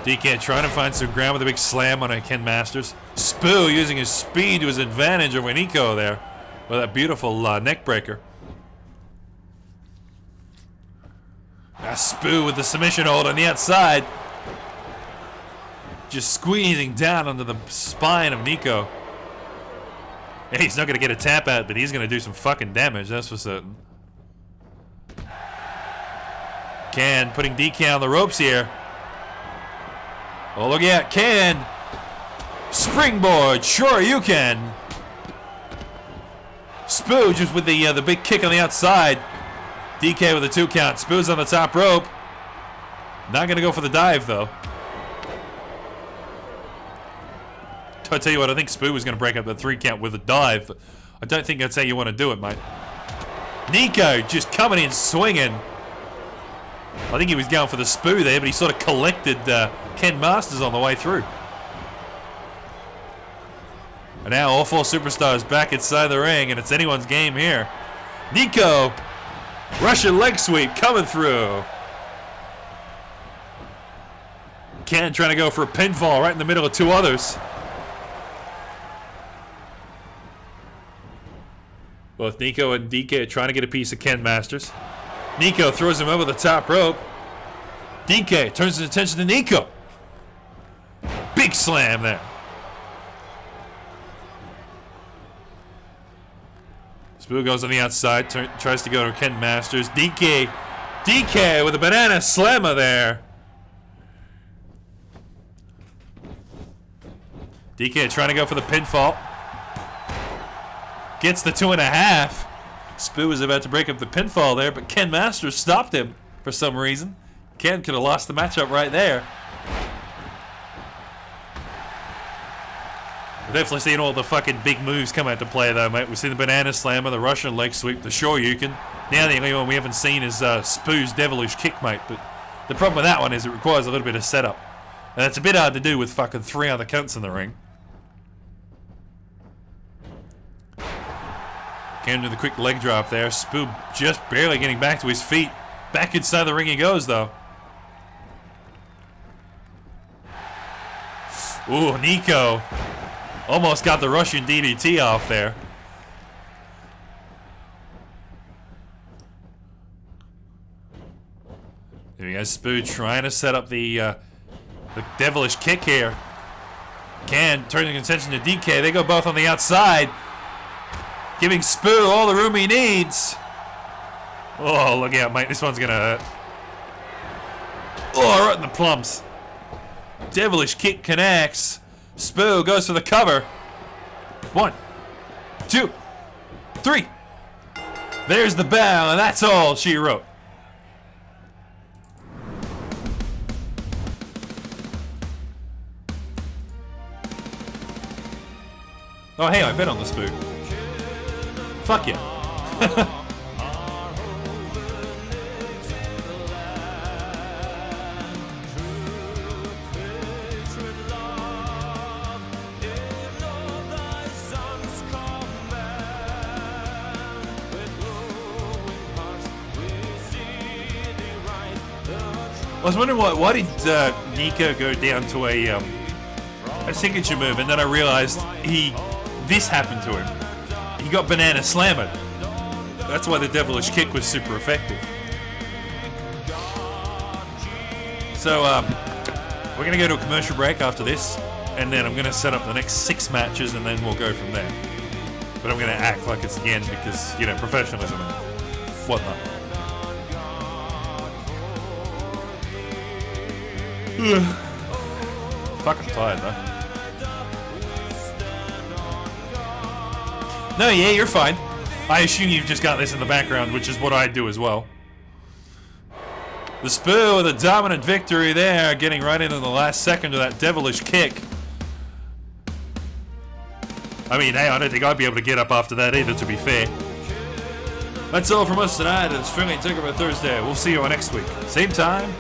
Speaker 2: DK trying to find some ground with a big slam on a Ken Masters. Spoo using his speed to his advantage over Nico there with that beautiful neck breaker. Now Spoo with the submission hold on the outside. Just squeezing down under the spine of Nico. Yeah, he's not going to get a tap out, but he's going to do some fucking damage, that's for certain. Ken putting DK on the ropes here. Oh, look at Ken. Springboard, sure you can. Spoo just with the big kick on the outside. DK with a 2 count. Spoo's on the top rope. Not going to go for the dive, though. I tell you what, I think Spoo was going to break up the 3 count with a dive. But I don't think that's how you want to do it, mate. Nico just coming in swinging. I think he was going for the Spoo there, but he sort of collected Ken Masters on the way through. And now all 4 superstars back inside the ring, and it's anyone's game here. Nico, Russian leg sweep coming through. Ken trying to go for a pinfall right in the middle of 2 others. Both Nico and DK are trying to get a piece of Ken Masters. Nico throws him over the top rope. DK turns his attention to Nico. Big slam there. Spoo goes on the outside, tries to go to Ken Masters. DK with a banana slammer there. DK trying to go for the pinfall. Gets the 2.5. Spoo was about to break up the pinfall there, but Ken Masters stopped him for some reason. Ken could have lost the matchup right there. Definitely seen all the fucking big moves come out to play, though, mate. We've seen the banana slammer, the Russian leg sweep, the Shoryuken. Now the only one we haven't seen is Spoo's devilish kick, mate. But the problem with that one is it requires a little bit of setup. And it's a bit hard to do with fucking 3 other cunts in the ring. Came to the quick leg drop there. Spoo just barely getting back to his feet. Back inside the ring he goes, though. Ooh, Nico. Almost got the Russian DDT off there. There he goes, Spoo trying to set up the devilish kick here. Can turning attention to DK. They go both on the outside, giving Spoo all the room he needs. Oh, look out, mate. This one's gonna hurt. Oh, right in the plums. Devilish kick connects. Spoo goes for the cover. 1, 2, 3. There's the bell, and that's all she wrote. Oh, hey, I bet on the Spoo. Fuck yeah. I was wondering why did Nico go down to a signature move, and then I realized this happened to him. He got banana slammered. That's why the devilish kick was super effective. So we're gonna go to a commercial break after this, and then I'm gonna set up the next 6 matches, and then we'll go from there. But I'm gonna act like it's the end because, you know, professionalism and whatnot. Fucking tired though. No, yeah, you're fine. I assume you've just got this in the background, which is what I do as well. The Spoo with a dominant victory there, getting right into the last second of that devilish kick. I mean, hey, I don't think I'd be able to get up after that either, to be fair. That's all from us tonight. It's Friendly Takeover Thursday. We'll see you all next week. Same time,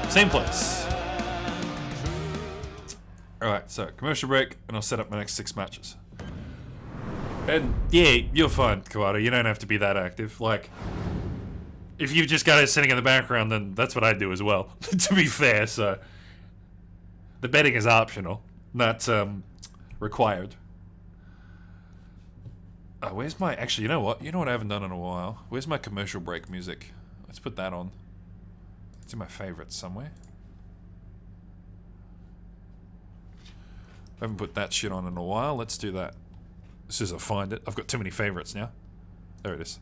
Speaker 2: same place. Alright, so commercial break, and I'll set up my next 6 matches. And yeah, you're fine, Kawada. You don't have to be that active. Like, if you've just got it sitting in the background, then that's what I do as well, to be fair. So the betting is optional, not required. Where's my... Actually, you know what? You know what I haven't done in a while? Where's my commercial break music? Let's put that on. It's in my favorites somewhere. I haven't put that shit on in a while. Let's do that. As soon as I find it. I've got too many favorites now. There it is.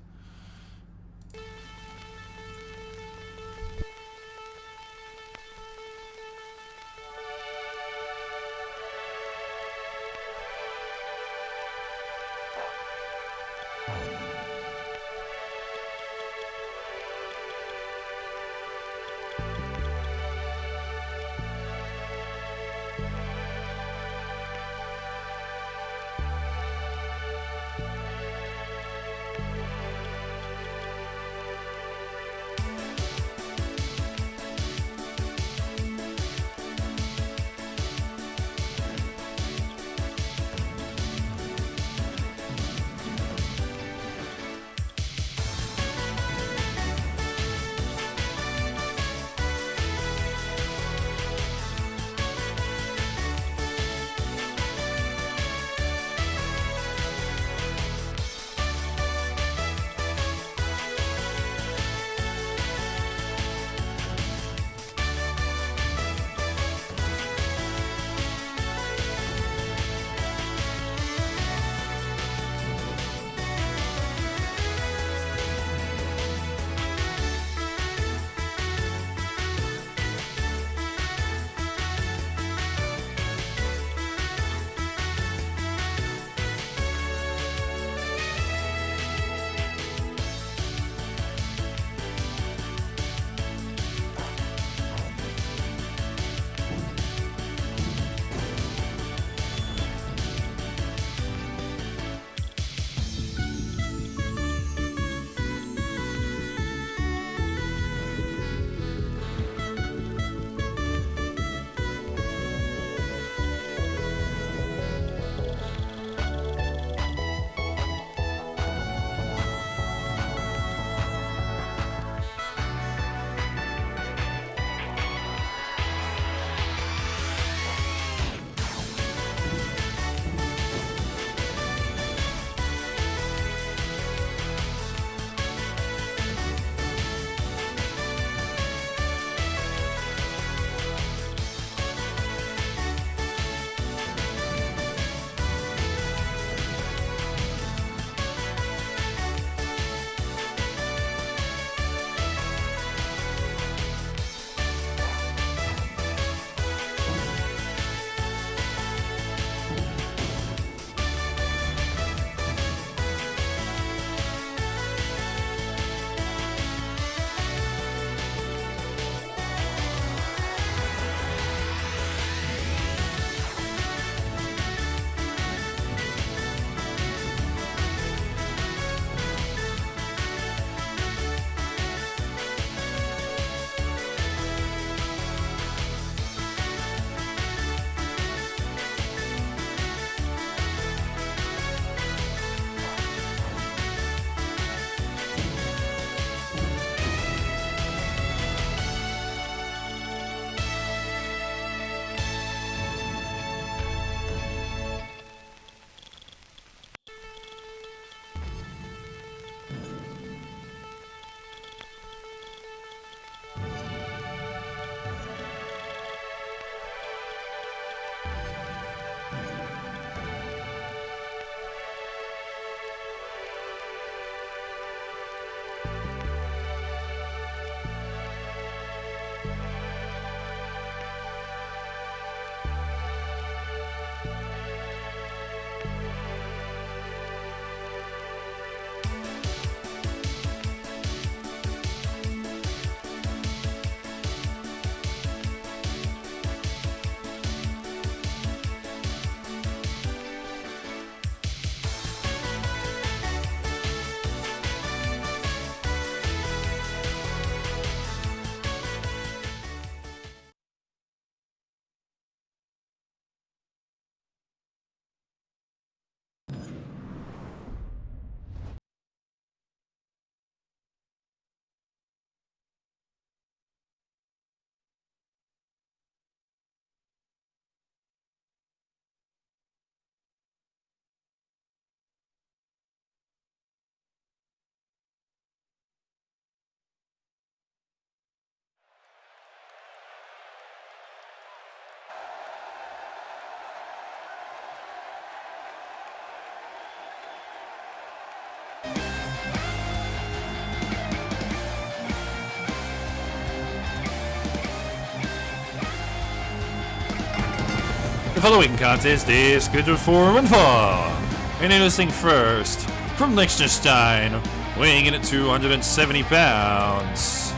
Speaker 2: following contest is scheduled for one fall. Introducing first, from Liechtenstein, weighing in at 270 pounds,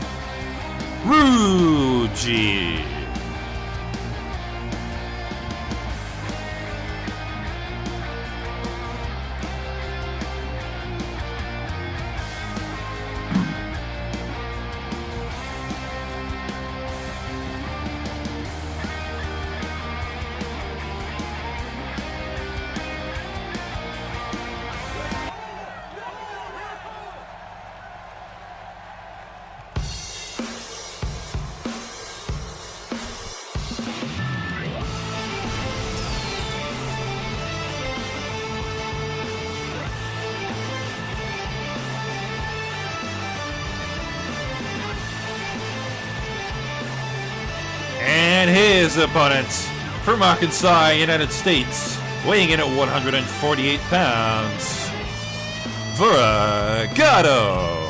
Speaker 2: Ruji. And his opponent from Arkansas, United States, weighing in at 148 pounds, Vergado.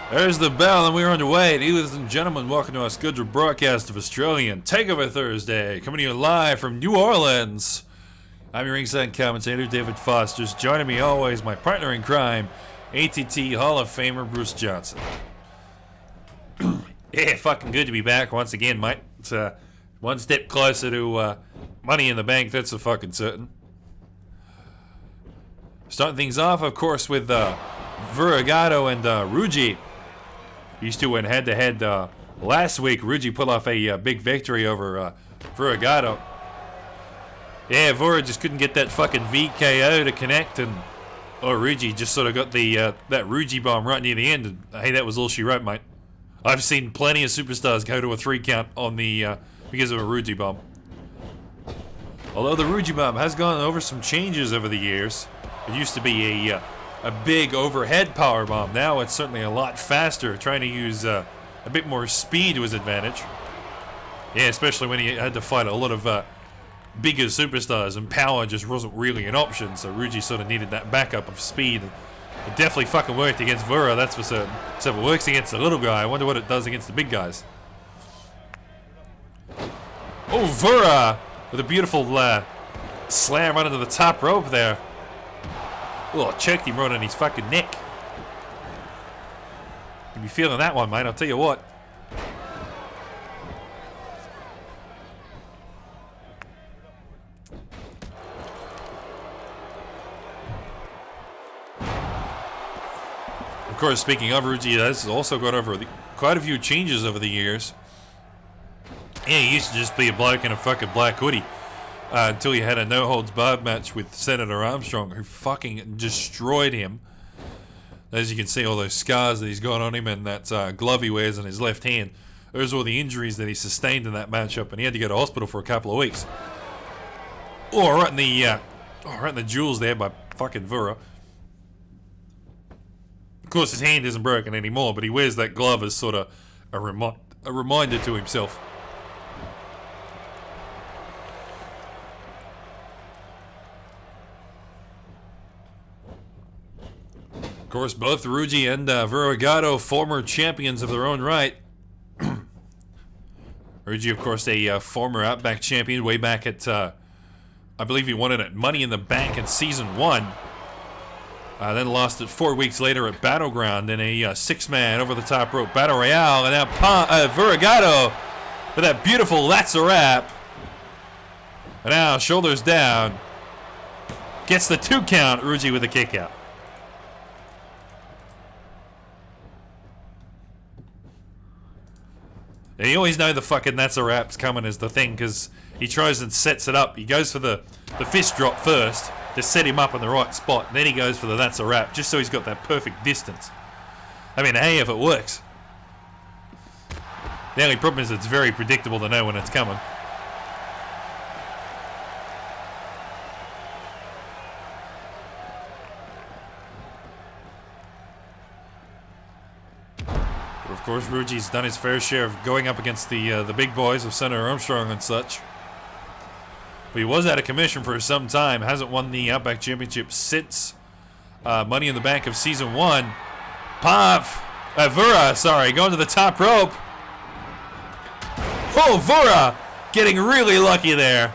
Speaker 2: There's the bell, and we're underway. Ladies and gentlemen, welcome to our scheduled broadcast of Australian Takeover Thursday, coming to you live from New Orleans. I'm your ringside commentator, David Foster's. Joining me always, my partner in crime, ATT Hall of Famer Bruce Johnson. Yeah, fucking good to be back once again, mate. It's one step closer to Money in the Bank, that's for fucking certain. Starting things off, of course, with Vergado and Ruji. These two went head-to-head last week. Ruji pulled off a big victory over Vergado. Yeah, Vera just couldn't get that fucking VKO to connect, and Ruji just sort of got the that Ruji bomb right near the end. And hey, that was all she wrote, mate. I've seen plenty of superstars go to a 3 count on the because of a Ruji bomb. Although the Ruji bomb has gone over some changes over the years. It used to be a big overhead power bomb. Now it's certainly a lot faster, trying to use a bit more speed to his advantage. Yeah, especially when he had to fight a lot of bigger superstars and power just wasn't really an option, so Ruji sort of needed that backup of speed. It definitely fucking worked against Vera, that's for certain. So if it works against the little guy, I wonder what it does against the big guys. Oh, Vera with a beautiful slam right into the top rope there. Oh, choked him right on his fucking neck. You'll be feeling that one, mate, I'll tell you what. Of course, speaking of Ruji, has also got over quite a few changes over the years. Yeah, he used to just be a bloke in a fucking black hoodie. Until he had a no-holds-barred match with Senator Armstrong, who fucking destroyed him. As you can see, all those scars that he's got on him and that glove he wears on his left hand. Those were the injuries that he sustained in that matchup, and he had to go to hospital for a couple of weeks. Oh, right in the jewels there by fucking Vera. Of course, his hand isn't broken anymore, but he wears that glove as sort of a reminder to himself. Of course, both Ruji and Vergado, former champions of their own right. Ruji, of course, a former Outback champion way back at, I believe he won it at Money in the Bank in Season 1. Then lost it 4 weeks later at Battleground in a 6-man over-the-top rope battle royale. And now Vergado with that beautiful "That's a Wrap." And now, shoulders down, gets the 2 count, Ruji with a kick out. And you always know the fucking that's a rap's coming is the thing, because he tries and sets it up. He goes for the fist drop first to set him up in the right spot. Then he goes for the that's a rap, just so he's got that perfect distance. I mean, hey, if it works. The only problem is it's very predictable to know when it's coming. Of course, Ruji's done his fair share of going up against the big boys of Senator Armstrong and such. But he was out of commission for some time. Hasn't won the Outback Championship since Money in the Bank of Season 1. Vura, sorry, going to the top rope. Oh, Vura getting really lucky there.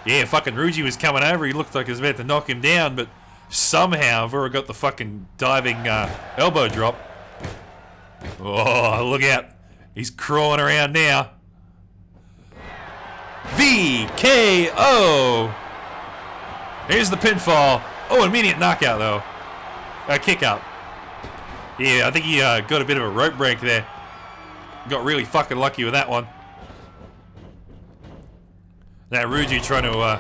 Speaker 2: Yeah, fucking Ruji was coming over. He looked like he was about to knock him down, but somehow Vura got the fucking diving elbow drop. Oh, look out. He's crawling around now. VKO. Here's the pinfall. Oh, immediate knockout, though. Kick out. Yeah, I think he got a bit of a rope break there. Got really fucking lucky with that one. Now Ruji trying to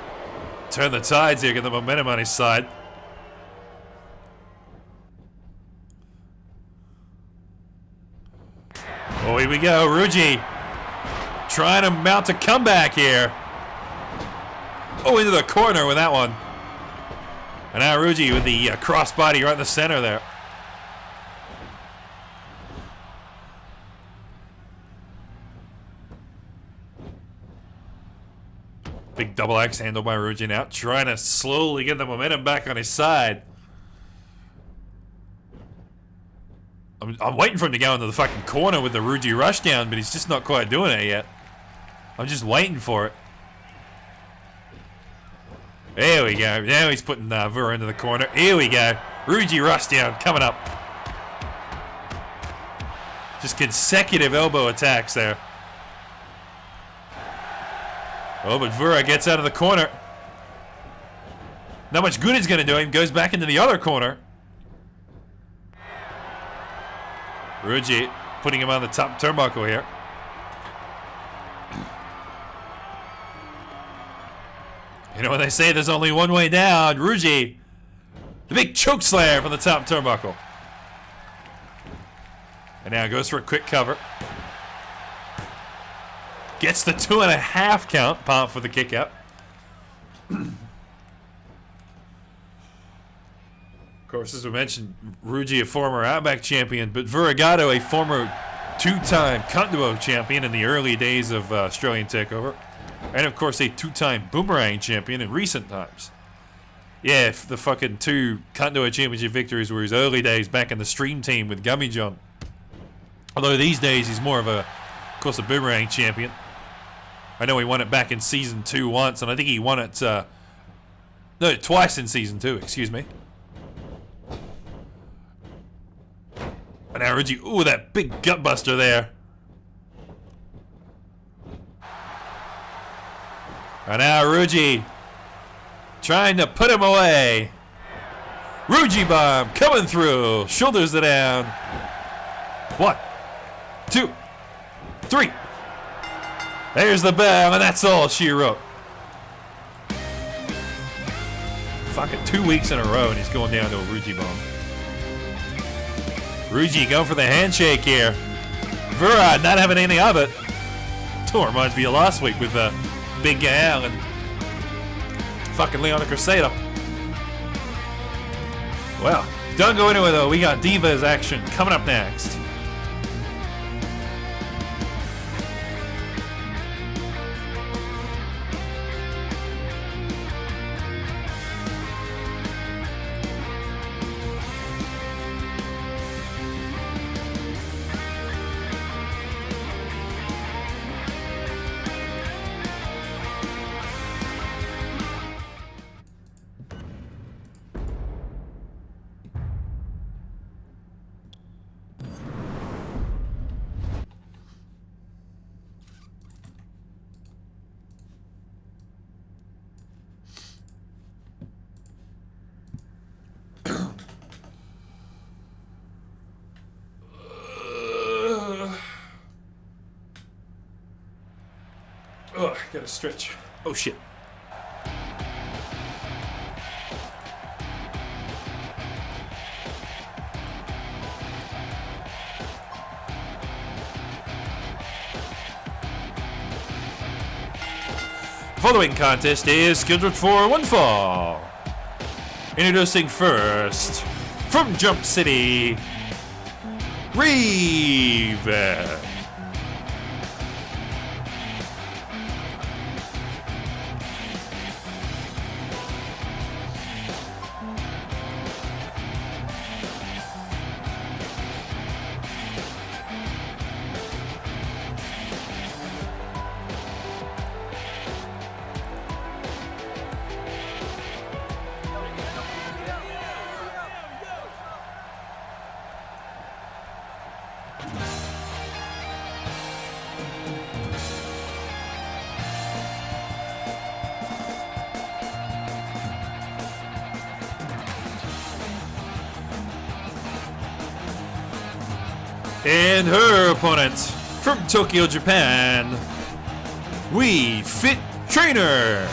Speaker 2: turn the tides here, get the momentum on his side. Oh, here we go. Ruji trying to mount a comeback here. Oh, into the corner with that one. And now Ruji with the crossbody right in the center there. Big double axe handle by Ruji now, trying to slowly get the momentum back on his side. I'm waiting for him to go into the fucking corner with the Ruji rushdown, but he's just not quite doing it yet. I'm just waiting for it. There we go. Now he's putting Vura into the corner. Here we go. Ruji rushdown coming up. Just consecutive elbow attacks there. Oh, but Vura gets out of the corner. Not much good it's going to do him. Goes back into the other corner. Ruji putting him on the top turnbuckle here. You know when they say there's only one way down, Ruji, the big choke slam from the top turnbuckle. And now goes for a quick cover. Gets the 2.5 count, pump for the kick out. Of course, as we mentioned, Ruji, a former Outback champion, but Vuragato, a former 2-time Kanto champion in the early days of Australian Takeover. And, of course, a 2-time Boomerang champion in recent times. Yeah, if the fucking 2 Kanto championship victories were his early days back in the Stream Team with Gummy John. Although these days he's more of a Boomerang champion. I know he won it back in Season 2 once, and I think he won it, no, twice in Season 2, excuse me. And now Ruji, ooh, that big gutbuster there. And now Ruji trying to put him away. Ruji bomb coming through. Shoulders it down. 1, 2, 3. There's the bell, and that's all she wrote. Fucking 2 weeks in a row, and he's going down to a Ruji bomb. Ruji going for the handshake here. Vura not having any of it. Oh, reminds me of last week with Big Al and fucking Leon the Crusader. Well, don't go anywhere though. We got Divas action coming up next. Oh, I gotta stretch. Oh shit. The following contest is scheduled for one fall. Introducing first, from Jump City, Raven. And her opponent from Tokyo, Japan, We Fit Trainer.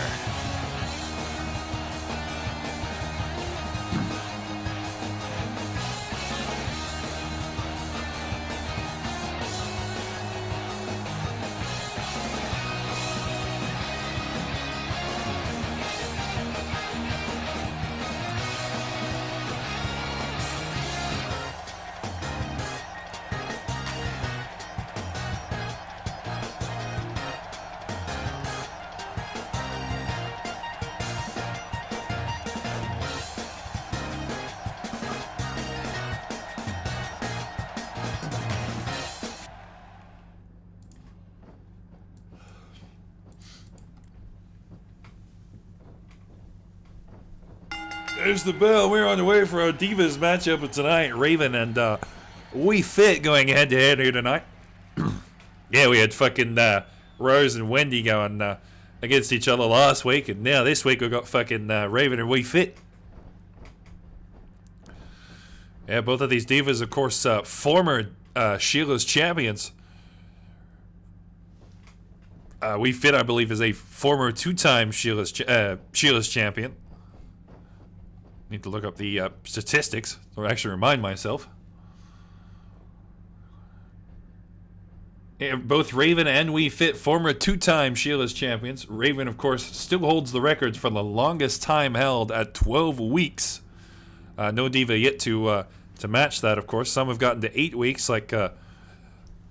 Speaker 2: There's the bell. We're on the way for our Divas matchup of tonight. Raven and We Fit going head to head here tonight. Yeah, we had fucking Rose and Wendy going against each other last week, and now this week we've got fucking Raven and We Fit. Yeah, both of these divas, of course, former Sheila's champions. We Fit, I believe, is a former two-time Sheila's champion. Need to look up the statistics to actually remind myself. Yeah, both Raven and We Fit, former two-time Sheila's champions. Raven, of course, still holds the records for the longest time held at 12 weeks. No diva yet to match that, of course. Some have gotten to 8 weeks, like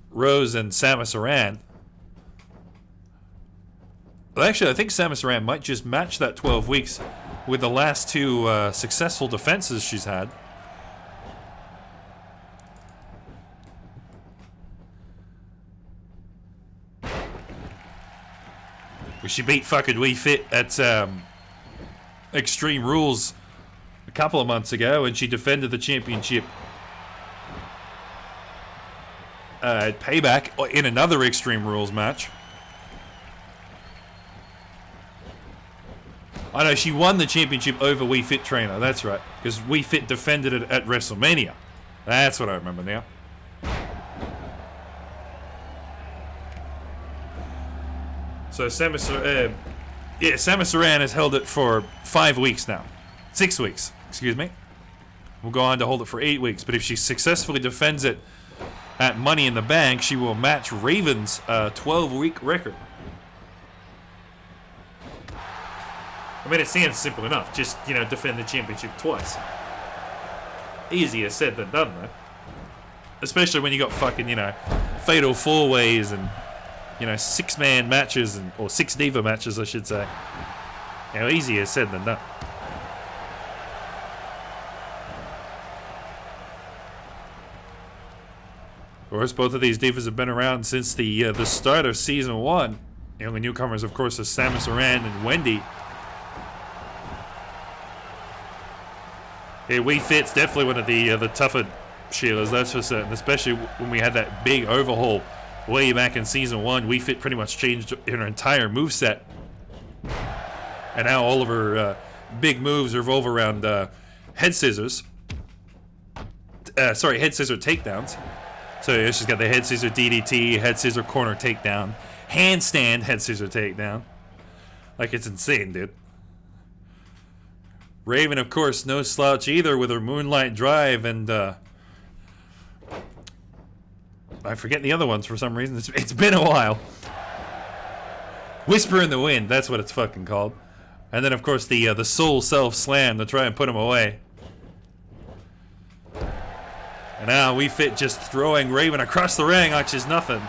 Speaker 2: Rose and Samus Aran. Well, actually, I think Samus Aran might just match that 12 weeks with the last two successful defenses she's had. She beat fucking We Fit at Extreme Rules a couple of months ago, and she defended the championship at Payback in another Extreme Rules match. I know, she won the championship over We Fit Trainer, that's right. Because We Fit defended it at WrestleMania. That's what I remember now. So Samus Aran has held it for 5 weeks now. 6 weeks, excuse me. We'll go on to hold it for 8 weeks. But if she successfully defends it at Money in the Bank, she will match Raven's 12-week record. I mean, it sounds simple enough. Just, defend the championship twice. Easier said than done, though. Especially when you got fucking, fatal four-ways and, six-man matches, or six diva matches, I should say. Easier said than done. Of course, both of these divas have been around since the start of Season 1. The only newcomers, of course, are Samus Aran and Wendy. Yeah, We Fit's definitely one of the tougher Sheilas, that's for certain. Especially when we had that big overhaul way back in Season 1. We Fit pretty much changed her entire moveset. And now all of her big moves revolve around head scissors. Head scissor takedowns. So she's got the head scissor DDT, head scissor corner takedown, handstand head scissor takedown. Like, it's insane, dude. Raven, of course, no slouch either with her Moonlight Drive, and I forget the other ones for some reason. It's been a while. Whisper in the Wind, that's what it's fucking called. And then, of course, the Soul Self Slam to try and put him away. And now We Fit just throwing Raven across the ring like she's nothing.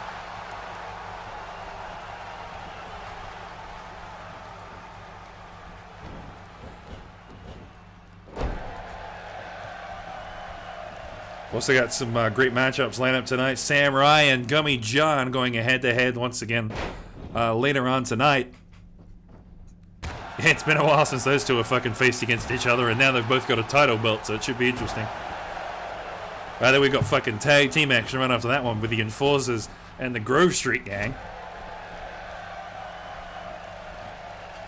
Speaker 2: Also got some great matchups lined up tonight. Samurai and Gummy John going head-to-head once again later on tonight. Yeah, it's been a while since those two have fucking faced against each other, and now they've both got a title belt, so it should be interesting. Right, then we got fucking tag team action right after that one with the Enforcers and the Grove Street Gang.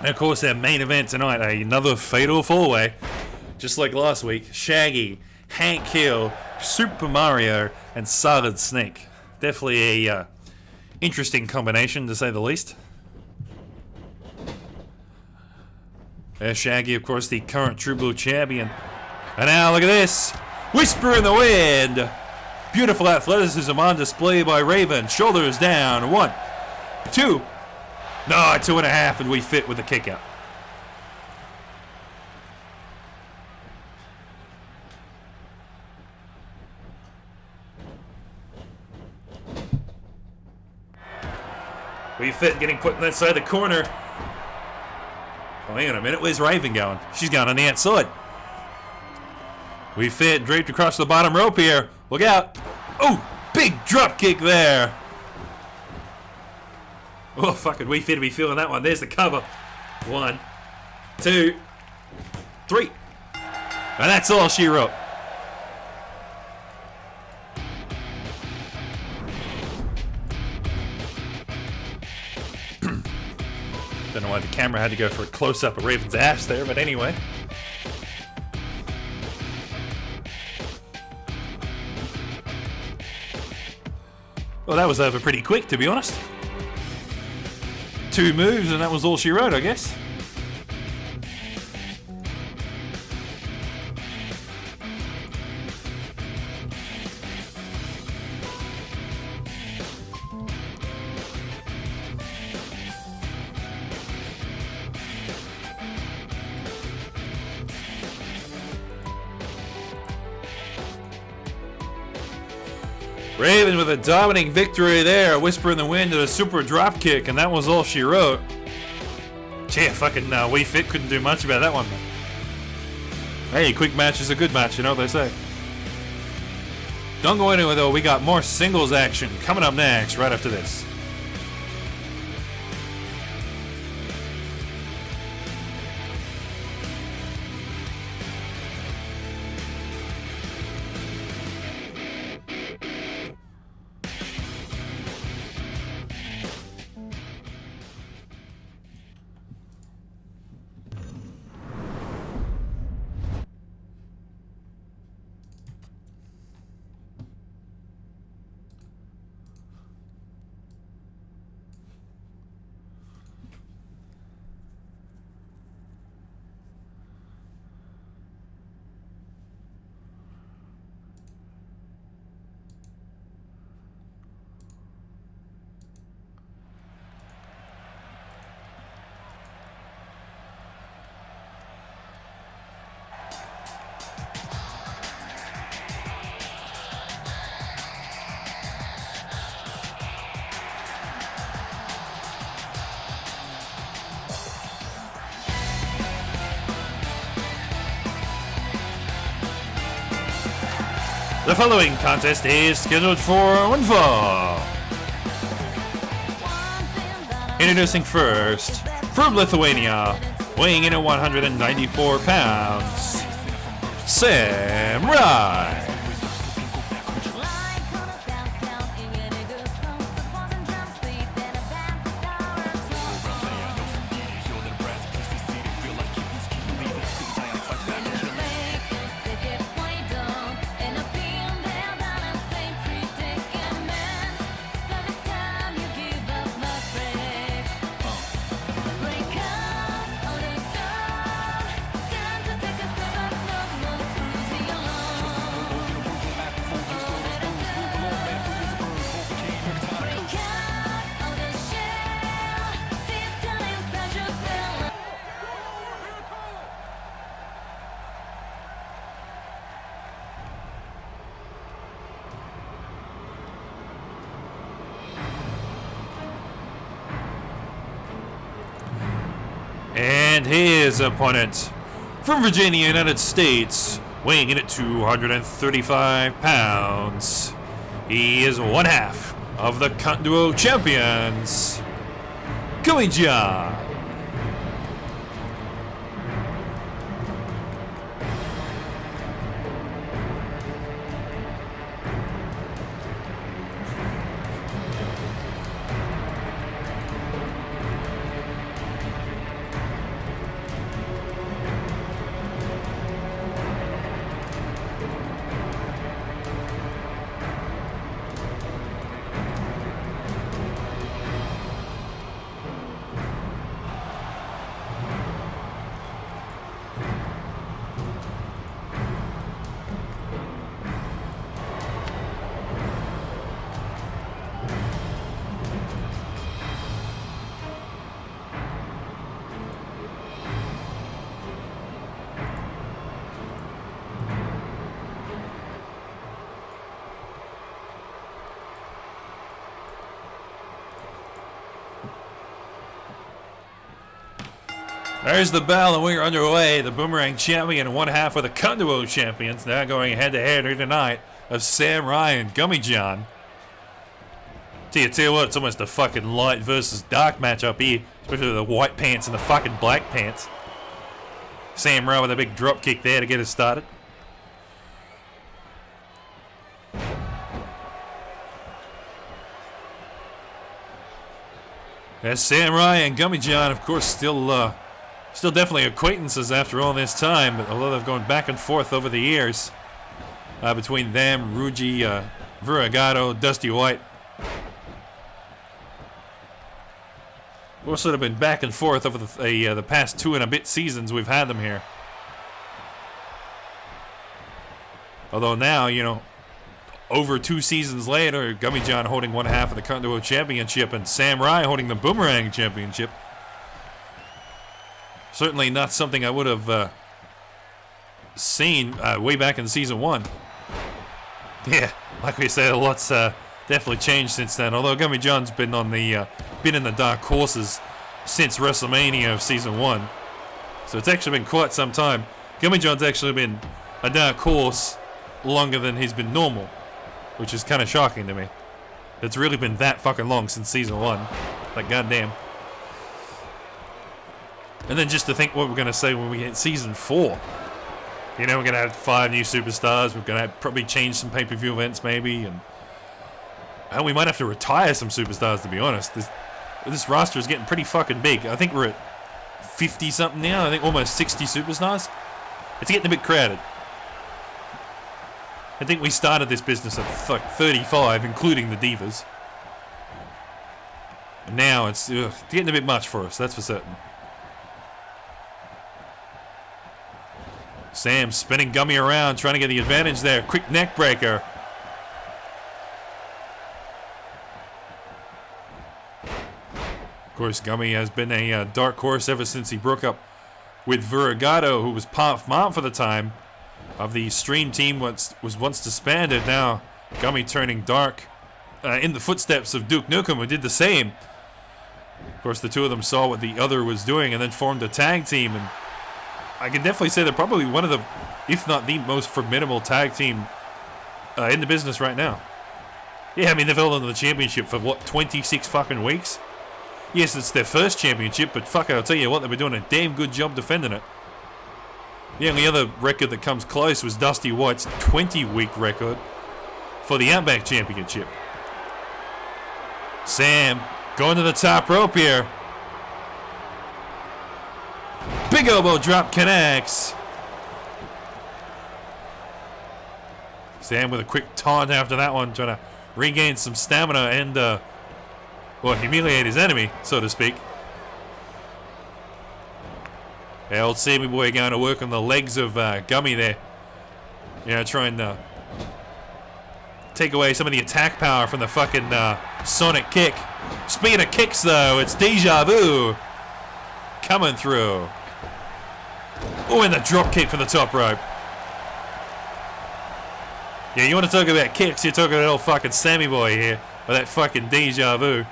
Speaker 2: And of course, their main event tonight, another fatal four-way, just like last week. Shaggy, Hank Hill, Super Mario, and Solid Snake. Definitely a interesting combination, to say the least. There's Shaggy, of course, the current True Blue champion. And now, look at this. Whisper in the Wind. Beautiful athleticism on display by Raven. Shoulders down. 1, 2. No, 2.5, and We Fit with a kick out. We Fit getting put in that side of the corner. Oh, hang on a minute. Where's Raven going? She's gone on the outside. We Fit draped across the bottom rope here. Look out. Oh, big drop kick there. Oh, fucking We Fit to be feeling that one. There's the cover. 1, 2, 3. And that's all she wrote. Don't know why the camera had to go for a close-up of Raven's ass there, but anyway. Well, that was over pretty quick, to be honest. 2 moves, and that was all she wrote, I guess. Raven with a dominating victory there. A Whisper in the Wind and a super drop kick, and that was all she wrote. Gee, fucking We Fit couldn't do much about that one. Hey, quick match is a good match, you know what they say. Don't go anywhere though, we got more singles action coming up next, right after this. The following contest is scheduled for one fall. Introducing first, from Lithuania, weighing in at 194 pounds, Samurai. And his opponent from Virginia, United States, weighing in at 235 pounds. He is one half of the Cunt Duo champions, Gummy John. There's the bell, and we're underway. The Boomerang champion and one half of the Cunt Duo champions now going head to head here tonight of Sam Ryan, Gummy John. Tell you what, it's almost a fucking light versus dark matchup here, especially the white pants and the fucking black pants. Sam Ryan with a big drop kick there to get us started. As Sam Ryan and Gummy John, of course, still definitely acquaintances after all this time, but although they've gone back and forth over the years between them, Ruji, Viragato, Dusty White. We've sort of been back and forth over the past 2 and a bit seasons we've had them here. Although now, you know, over 2 seasons later, Gummy John holding one half of the Cunt Duo championship and Sam Ryan holding the Boomerang championship. Certainly not something I would have seen way back in season 1. Yeah, like we said, a lot's definitely changed since then. Although Gummy John's been on the been in the dark horses since WrestleMania of season 1, so it's actually been quite some time. Gummy John's actually been a dark horse longer than he's been normal, which is kind of shocking to me. It's really been that fucking long since season 1. Like goddamn. And then just to think what we're going to say when we hit season 4. You know, we're going to have 5 new superstars. We're going to probably change some pay-per-view events maybe. And we might have to retire some superstars, to be honest. This roster is getting pretty fucking big. I think we're at 50-something now. I think almost 60 superstars. It's getting a bit crowded. I think we started this business at like 35, including the Divas. And now it's getting a bit much for us, that's for certain. Sam spinning Gummy around, trying to get the advantage there. Quick neck breaker. Of course, Gummy has been a dark horse ever since he broke up with Viragato, who was part for the time of the Stream team, was once disbanded. Now Gummy turning dark in the footsteps of Duke Nukem, who did the same. Of course, the two of them saw what the other was doing and then formed a tag team, and I can definitely say they're probably one of the, if not the most formidable tag team in the business right now. Yeah, I mean, they've held on to the championship for, what, 26 fucking weeks? Yes, it's their first championship, but fuck it, I'll tell you what, they've been doing a damn good job defending it. The only other record that comes close was Dusty White's 20-week record for the Outback Championship. Sam going to the top rope here. Big elbow drop connects. Sam with a quick taunt after that one, trying to regain some stamina and, well, humiliate his enemy, so to speak. The old Sammy boy going to work on the legs of Gummy there. You know, trying to take away some of the attack power from the fucking Sonic kick. Speaking of kicks, though, it's Deja Vu coming through. Oh, and the drop kick from the top rope. Yeah, you want to talk about kicks, you're talking about old fucking Sammy boy here, with that fucking Deja Vu.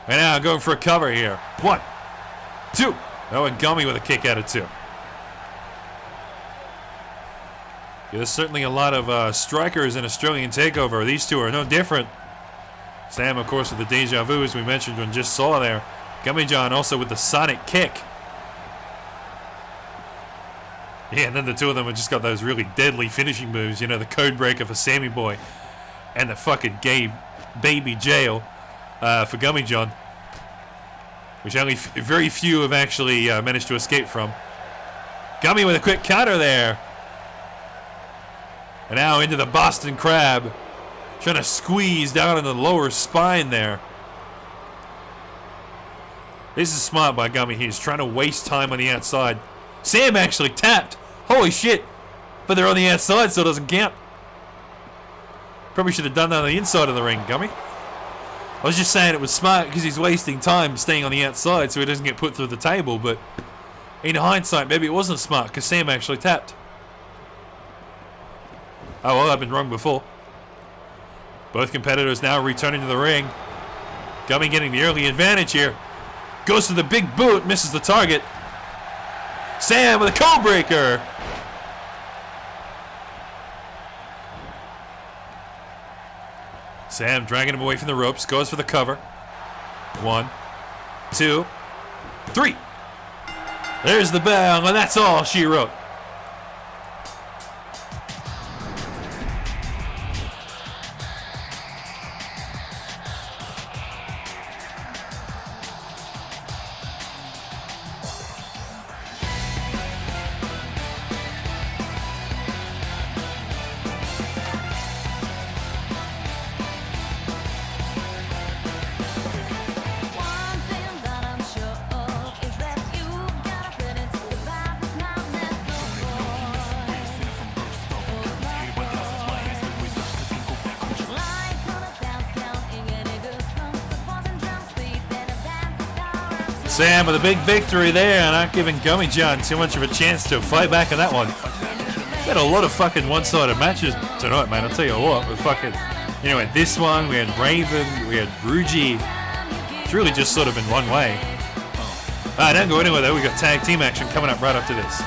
Speaker 2: And now going for a cover here. 1, 2, Oh, and Gummy with a kick out of 2. Yeah, there's certainly a lot of strikers in Australian Takeover. These two are no different. Sam, of course, with the deja vu, as we mentioned and just saw there. Gummy John also with the sonic kick. Yeah, and then the two of them have just got those really deadly finishing moves. You know, the code breaker for Sammy Boy and the fucking gay baby jail for Gummy John, which only very few have actually managed to escape from. Gummy with a quick counter there. And now into the Boston Crab. Trying to squeeze down in the lower spine there. This is smart by Gummy. He's trying to waste time on the outside. Sam actually tapped. Holy shit. But they're on the outside, so it doesn't count. Probably should have done that on the inside of the ring, Gummy. I was just saying it was smart because he's wasting time staying on the outside so he doesn't get put through the table, but in hindsight, maybe it wasn't smart because Sam actually tapped. Oh, well, I've been wrong before. Both competitors now returning to the ring. Gummy getting the early advantage here. Goes to the big boot, misses the target. Sam with a code breaker. Sam dragging him away from the ropes, goes for the cover. 1, 2, 3. There's the bell, and that's all she wrote. Sam with a big victory there, not giving Gummy John too much of a chance to fight back on that one. We had a lot of fucking one-sided matches tonight, man. I'll tell you what. We fucking, you know, we had this one, we had Raven, we had Ruji. It's really just sort of been one way. Don't go anywhere though. We got tag team action coming up right after this.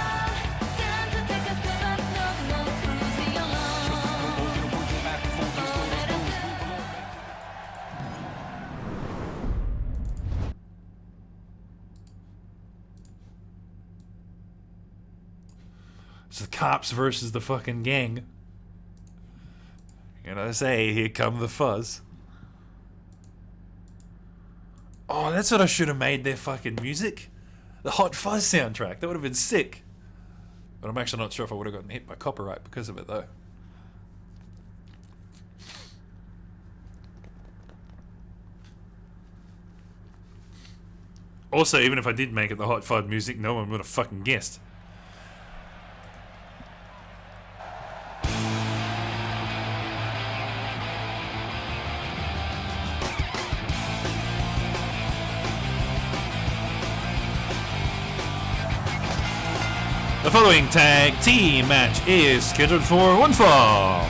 Speaker 2: It's the cops versus the fucking gang. You know, they say, here come the fuzz. Oh, that's what I should have made their fucking music. The Hot Fuzz soundtrack. That would have been sick. But I'm actually not sure if I would have gotten hit by copyright because of it, though. Also, even if I did make it the Hot Fuzz music, no one would have fucking guessed. The following tag team match is scheduled for one fall.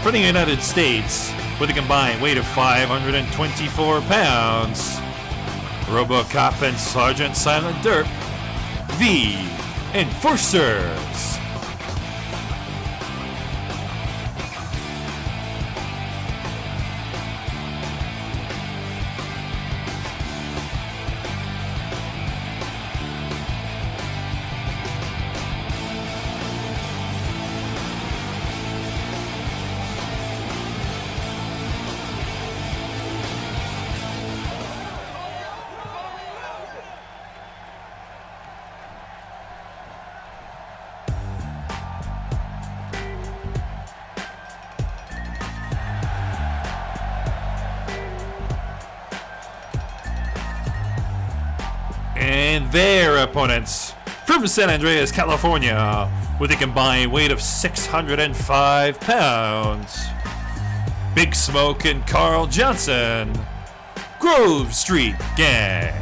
Speaker 2: For the United States, with a combined weight of 524 pounds, RoboCop and Sergeant Silent Derp, the Enforcers. And their opponents from San Andreas, California, with a combined weight of 605 pounds, Big Smoke and Carl Johnson, Grove Street Gang.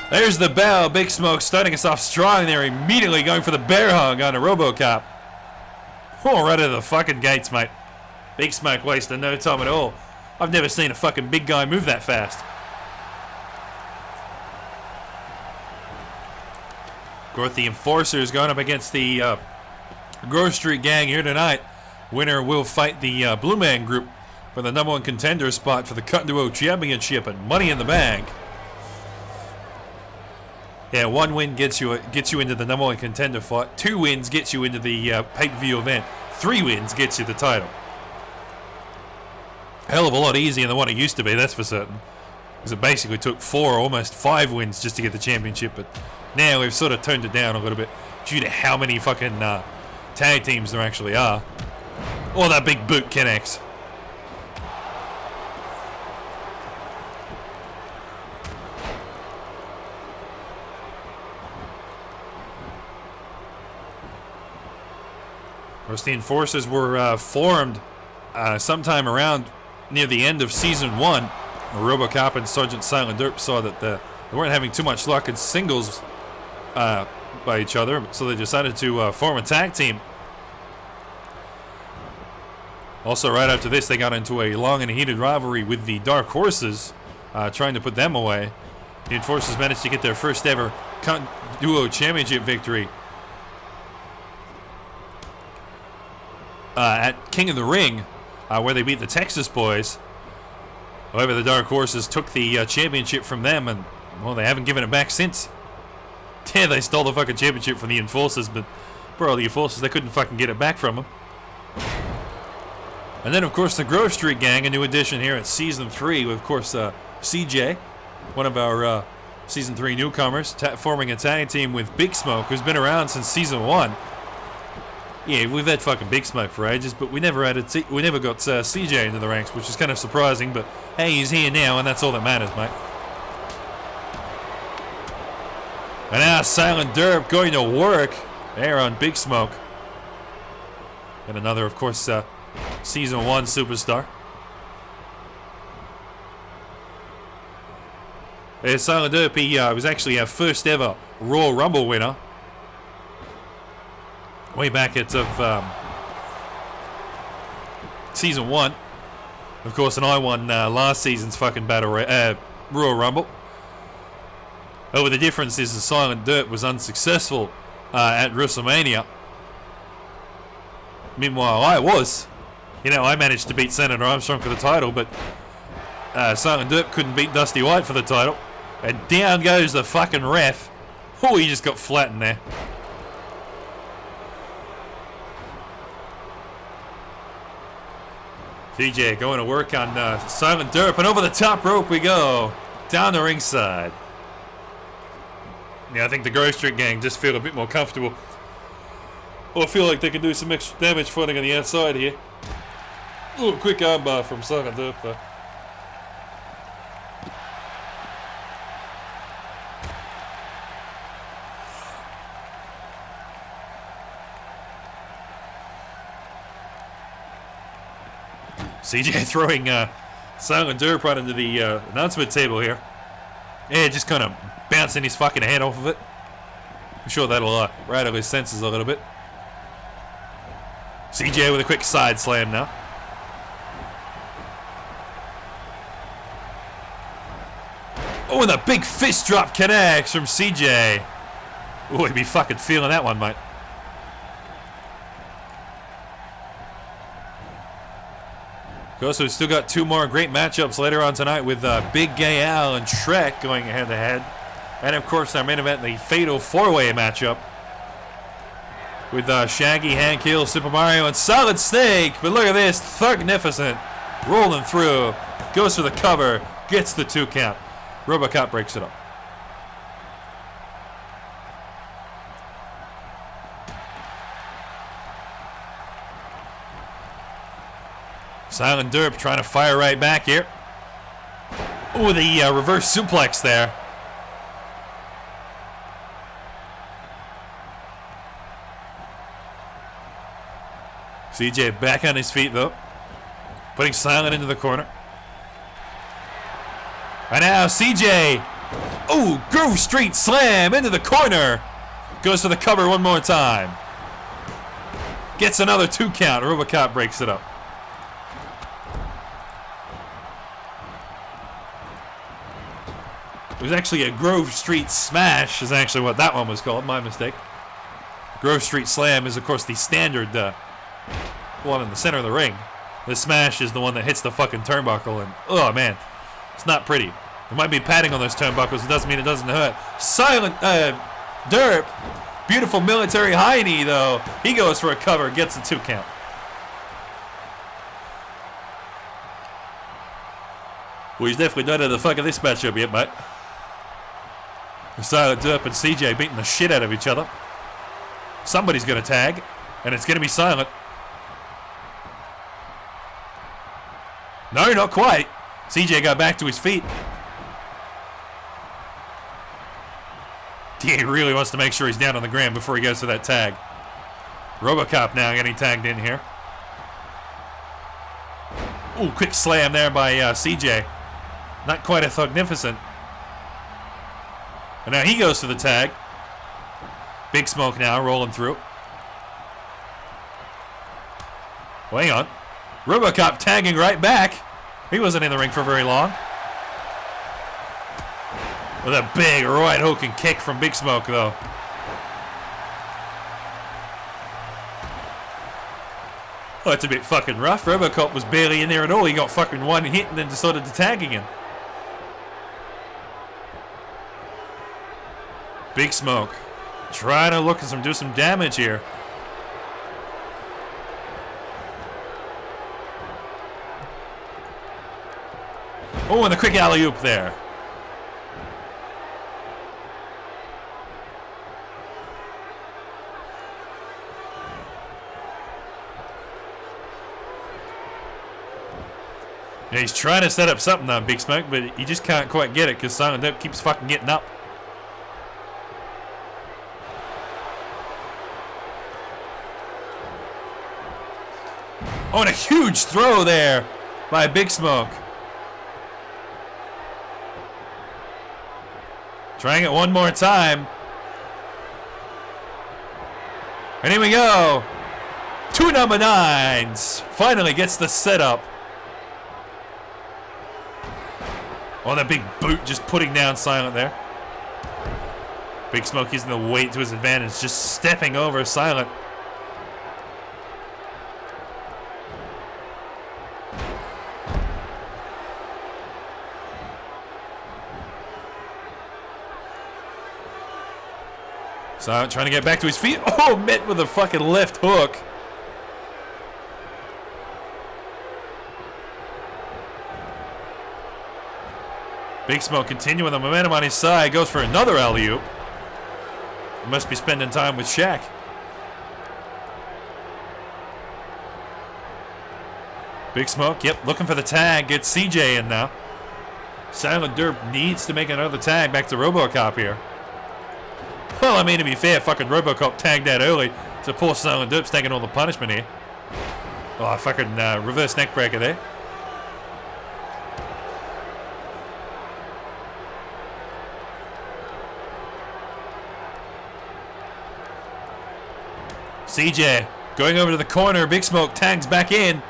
Speaker 2: There's the bell. Big Smoke starting us off strong there, immediately going for the bear hug on a RoboCop. Oh, right out of the fucking gates, mate. Big Smoke wasting no time at all. I've never seen a fucking big guy move that fast. Of course, the Enforcers going up against the Grove Street Gang here tonight. Winner will fight the Blue Man Group for the #1 contender spot for the Cut Duo Championship and Money in the Bank. Yeah, 1 win gets you into the #1 contender fight. 2 wins gets you into the pay-per-view event. 3 wins gets you the title. Hell of a lot easier than what it used to be, that's for certain. Because it basically took 4, almost 5 wins just to get the championship. But now we've sort of toned it down a little bit due to how many fucking tag teams there actually are. Oh, that big boot connects. Of course, the Enforcers were formed sometime around near the end of Season 1. RoboCop and Sergeant Silent Derp saw that they weren't having too much luck in singles by each other, so they decided to form a tag team. Also, right after this, they got into a long and heated rivalry with the Dark Horses, trying to put them away. The Enforcers managed to get their first ever Duo Championship victory at King of the Ring, where they beat the Texas Boys. However, the Dark Horses took the championship from them, and, well, they haven't given it back since. Yeah, they stole the fucking championship from the Enforcers, but, bro, the Enforcers, they couldn't fucking get it back from them. And then, of course, the Grove Street Gang, a new addition here at Season 3, with, of course, CJ, one of our Season 3 newcomers, forming a tag team with Big Smoke, who's been around since Season 1. Yeah, we've had fucking Big Smoke for ages, but we never got CJ into the ranks, which is kind of surprising, but hey, he's here now, and that's all that matters, mate. And now Silent Derp going to work there on Big Smoke. And another, of course, Season 1 superstar. Silent Derp, he was actually our first ever Royal Rumble winner. Way back at Season 1. Of course, and I won last season's fucking Royal Rumble. Oh, the difference is the Silent Derp was unsuccessful at WrestleMania. Meanwhile, I was. You know, I managed to beat Senator Armstrong for the title, but Silent Derp couldn't beat Dusty White for the title. And down goes the fucking ref. Oh, he just got flattened there. CJ going to work on Silent Derp, and over the top rope we go. Down the ringside. Yeah, I think the Grove Street Gang just feel a bit more comfortable. Well, I feel like they can do some extra damage fighting on the outside here. Ooh, quick armbar from Silent Derp though. CJ throwing Silent Derp right into the announcement table here. Yeah, just kind of bouncing his fucking head off of it. I'm sure that'll rattle his senses a little bit. CJ with a quick side slam now. Oh, and a big fist drop connects from CJ. Oh, he'd be fucking feeling that one, mate. Of course, we've still got 2 more great matchups later on tonight with Big Gay Al and Shrek going head-to-head. And, of course, our main event, the Fatal 4-Way matchup with Shaggy, Hank Hill, Super Mario, and Solid Snake. But look at this, Thugnificent rolling through, goes for the cover, gets the 2 count. RoboCop breaks it up. Silent Derp trying to fire right back here. Oh, the reverse suplex there. CJ back on his feet though. Putting Silent into the corner. And now CJ Ooh, Grove Street Slam into the corner. Goes for the cover one more time. Gets another 2 count. RoboCop breaks it up. It was actually a Grove Street Smash is actually what that one was called. My mistake. Grove Street Slam is, of course, the standard one in the center of the ring. The Smash is the one that hits the fucking turnbuckle, and oh man, it's not pretty. There might be padding on those turnbuckles. It doesn't mean it doesn't hurt. Silent Derp. Beautiful military high knee, though. He goes for a cover, gets a 2 count. Well, he's definitely not in the fuck of this matchup yet, mate. Silent Derp and CJ beating the shit out of each other. Somebody's going to tag, and it's going to be Silent. No, not quite. CJ got back to his feet. He really wants to make sure he's down on the ground before he goes to that tag. RoboCop now getting tagged in here. Ooh, quick slam there by CJ. Not quite a thugnificent. And now he goes to the tag. Big Smoke now rolling through. Well, hang on. RoboCop tagging right back. He wasn't in the ring for very long. With a big right hook and kick from Big Smoke, though. Oh, it's a bit fucking rough. RoboCop was barely in there at all. He got fucking one hit and then decided to tag again. Big Smoke trying to look at do some damage here. Oh, and a quick alley-oop there. Yeah, he's trying to set up something on Big Smoke, but he just can't quite get it because Silent Derp keeps fucking getting up. Oh, and a huge throw there by Big Smoke. Trying it one more time. And here we go. 2 number 9s. Finally gets the setup. Oh, that big boot just putting down Silent there. Big Smoke using the weight to his advantage, just stepping over Silent. Silent trying to get back to his feet. Oh, met with a fucking left hook. Big Smoke continuing the momentum on his side. Goes for another alley-oop. He must be spending time with Shaq. Big Smoke, yep, looking for the tag. Gets CJ in now. Silent Derp needs to make another tag back to RoboCop here. Well, I mean, to be fair, fucking RoboCop tagged that early. So poor Silent Derp's taking all the punishment here. Oh, fucking reverse neck breaker there. CJ going over to the corner. Big Smoke tags back in.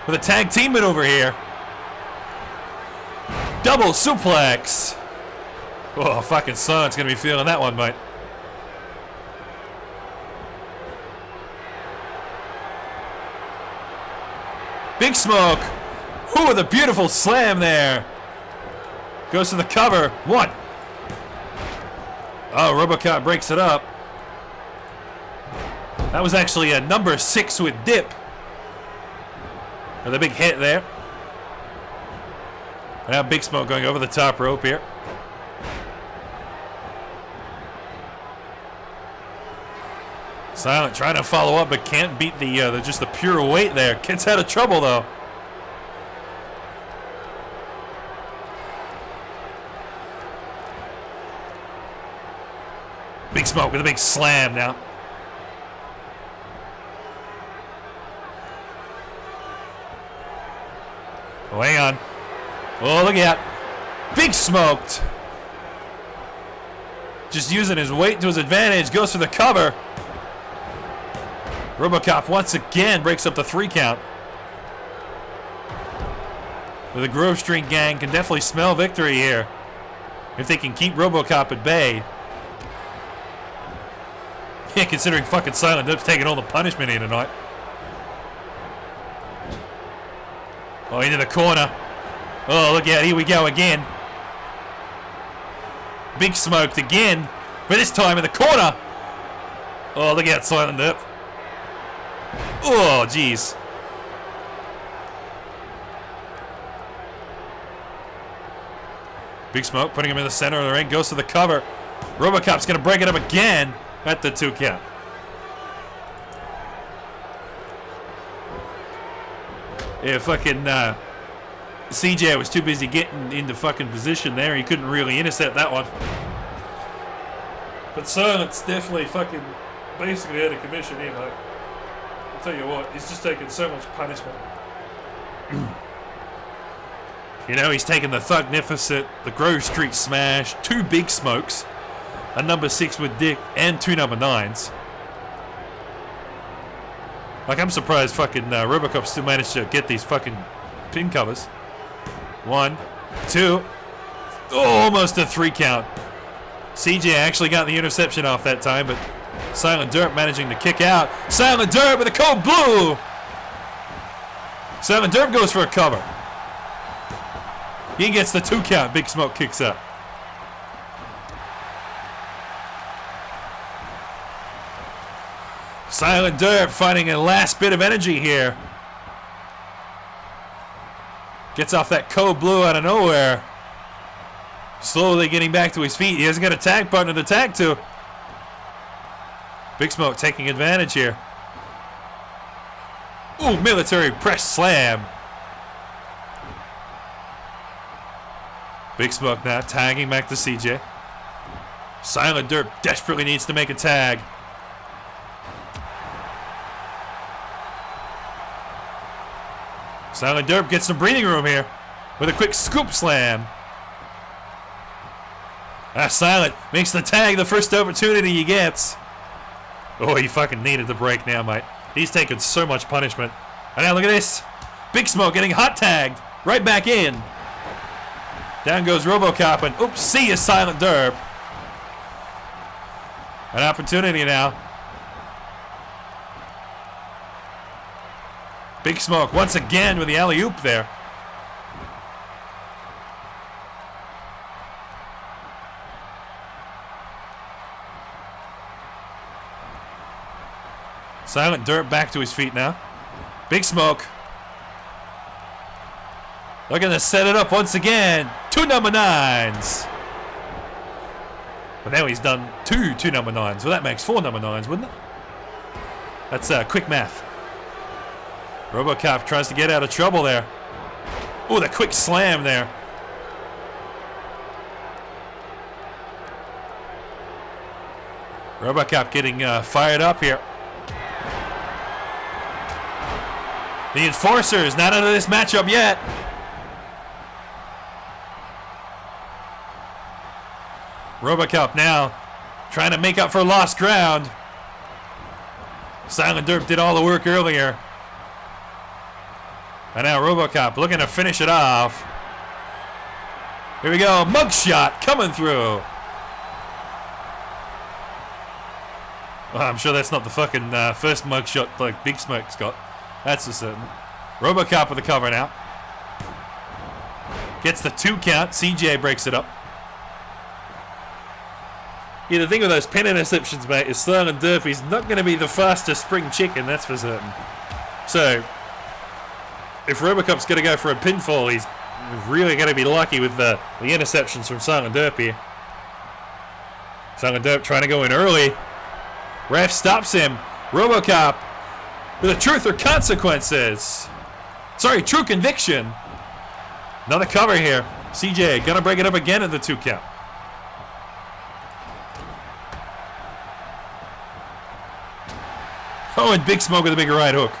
Speaker 2: With a tag teammate over here. Double suplex. Oh, fucking Silent's gonna be feeling that one, mate. Big Smoke. Ooh, with a beautiful slam there. Goes to the cover. 1. Oh, RoboCop breaks it up. That was actually a number 6 with dip. With a big hit there. And now Big Smoke going over the top rope here. Silent trying to follow up, but can't beat the just the pure weight there. Gets out of trouble though. Big Smoke with a big slam now. Oh, hang on. Oh, look at that. Big Smoked. Just using his weight to his advantage. Goes for the cover. RoboCop once again breaks up the 3 count. But the Grove Street gang can definitely smell victory here. If they can keep RoboCop at bay. Yeah, considering fucking Silent Dip's taking all the punishment here tonight. Oh, into the corner. Oh, look out. Here we go again. Big Smoked again. But this time in the corner. Oh, look out, Silent Dip. Oh, jeez. Big Smoke putting him in the center of the ring. Goes to the cover. RoboCop's going to break it up again at the 2 count. Yeah, fucking CJ was too busy getting into fucking position there. He couldn't really intercept that one. But Silent's definitely fucking basically out of commission here, mate. I'll tell you what, he's just taking so much punishment. You know, he's taken the Thugnificent, the Grove Street Smash, 2 Big Smokes, a number 6 with Dick, and 2 number 9s. Like, I'm surprised fucking RoboCop still managed to get these fucking pin covers. 1, 2, oh, almost a 3 count. CJ actually got the interception off that time, but Silent Derp managing to kick out. Silent Derp with a cold blue! Silent Derp goes for a cover. He gets the 2 count. Big Smoke kicks out. Silent Derp finding a last bit of energy here. Gets off that cold blue out of nowhere. Slowly getting back to his feet. He hasn't got a tag partner to tag to. Big Smoke taking advantage here. Ooh, military press slam. Big Smoke now tagging back to CJ. Silent Derp desperately needs to make a tag. Silent Derp gets some breathing room here with a quick scoop slam. Silent makes the tag the first opportunity he gets. Oh, he fucking needed the break now, mate. He's taken so much punishment. And now look at this. Big Smoke getting hot tagged. Right back in. Down goes RoboCop and oops, see ya, Silent Derp. An opportunity now. Big Smoke once again with the alley-oop there. Silent Derp back to his feet now. Big Smoke. Looking to set it up once again. 2 number 9s. But now he's done two number 9s. Well, that makes 4 number 9s, wouldn't it? That's quick math. RoboCop tries to get out of trouble there. Oh, the quick slam there. RoboCop getting fired up here. The Enforcer is not out of this matchup yet. RoboCop now trying to make up for lost ground. Silent Derp did all the work earlier. And now RoboCop looking to finish it off. Here we go, mugshot coming through. Well, I'm sure that's not the fucking first mugshot like Big Smoke's got. That's for certain. RoboCop with the cover now. Gets the 2 count. CJ breaks it up. Yeah, the thing with those pin interceptions, mate, is Silent Derp, he's not going to be the fastest spring chicken, that's for certain. So, if RoboCop's going to go for a pinfall, he's really going to be lucky with the interceptions from Silent Derp here. Silent Derp trying to go in early. Ref stops him. RoboCop with a truth or consequences. Sorry, true conviction. Another cover here. CJ gonna break it up again at the 2 count. Oh, and Big Smoke with a big right hook.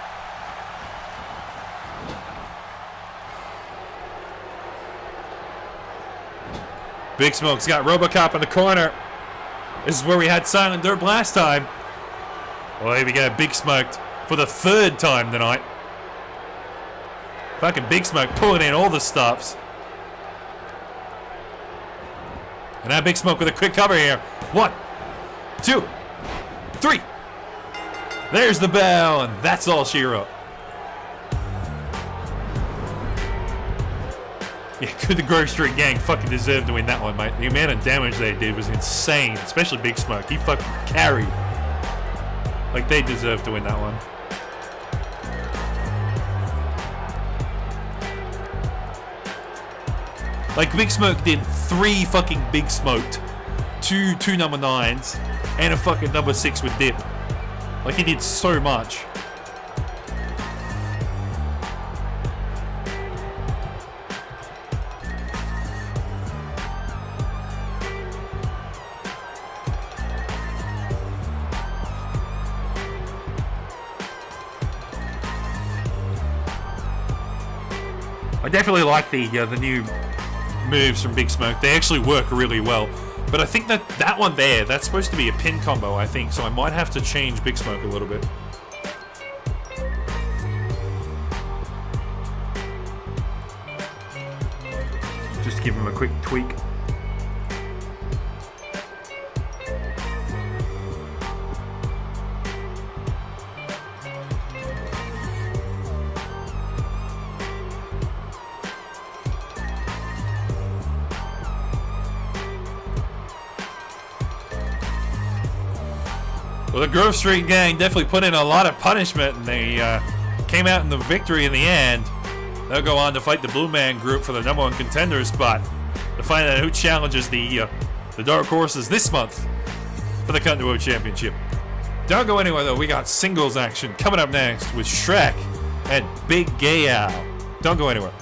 Speaker 2: Big Smoke's got RoboCop in the corner. This is where we had Silent Dirt last time. Well, here we go. Big Smoked for the 3rd time tonight. Fucking Big Smoke pulling in all the stops. And now Big Smoke with a quick cover here. 1, 2, 3. There's the bell, and that's all she wrote. Yeah, could the Grove Street Gang fucking deserve to win that one, mate. The amount of damage they did was insane, especially Big Smoke. He fucking carried. Like, they deserve to win that one. Like, Big Smoke did 3 fucking Big Smoked, 2 number 9s, and a fucking number 6 with dip. Like, he did so much. I definitely like the new moves from Big Smoke. They actually work really well. But I think that one there, that's supposed to be a pin combo, I think. So I might have to change Big Smoke a little bit. Just give him a quick tweak. Well, the Grove Street Gang definitely put in a lot of punishment, and they came out in the victory in the end. They'll go on to fight the Blue Man Group for the #1 contender spot to find out who challenges the Dark Horses this month for the Country World Championship. Don't go anywhere, though. We got singles action coming up next with Shrek and Big Gay Al. Don't go anywhere.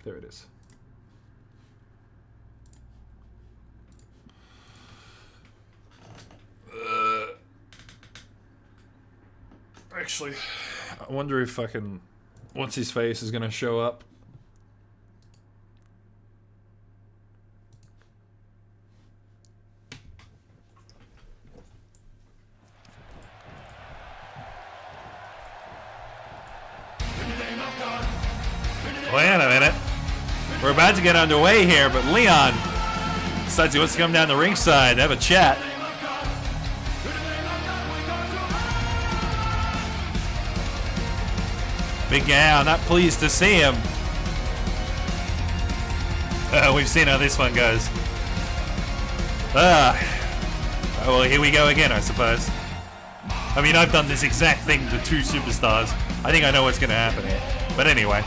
Speaker 2: There it is. Actually, I wonder if fucking what's his face is gonna show up. Wait a minute. We're about to get underway here, but Leon decides he wants to come down the ringside to have a chat. Big Al, not pleased to see him. We've seen how this one goes. Well, here we go again, I suppose. I mean, I've done this exact thing to 2 superstars. I think I know what's going to happen here. But anyway.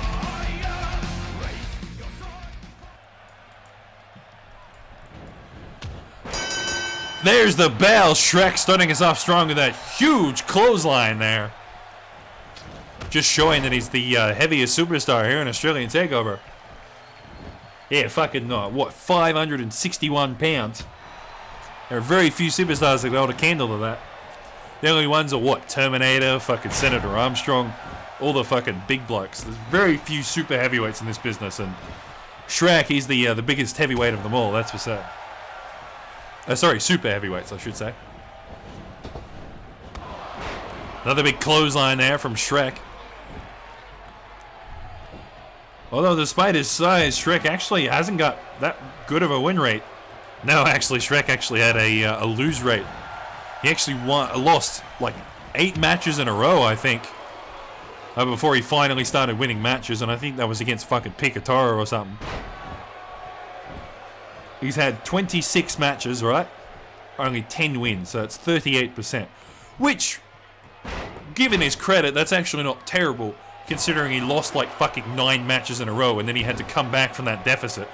Speaker 2: There's the bell. Shrek starting us off strong with that huge clothesline there. Just showing that he's the heaviest superstar here in Australian Takeover. Yeah, fucking, what, 561 pounds. There are very few superstars that hold a candle to that. The only ones are, what, Terminator, fucking Senator Armstrong, all the fucking big blokes. There's very few super heavyweights in this business, and Shrek, he's the biggest heavyweight of them all, that's for certain. Sorry, super heavyweights, I should say. Another big clothesline there from Shrek. Although, despite his size, Shrek actually hasn't got that good of a win rate. No, actually, Shrek actually had a lose rate. He actually lost like 8 matches in a row, I think, before he finally started winning matches, and I think that was against fucking Pikataro or something. He's had 26 matches, right? Only 10 wins, so it's 38%. Which, given his credit, that's actually not terrible, considering he lost like fucking 9 matches in a row, and then he had to come back from that deficit.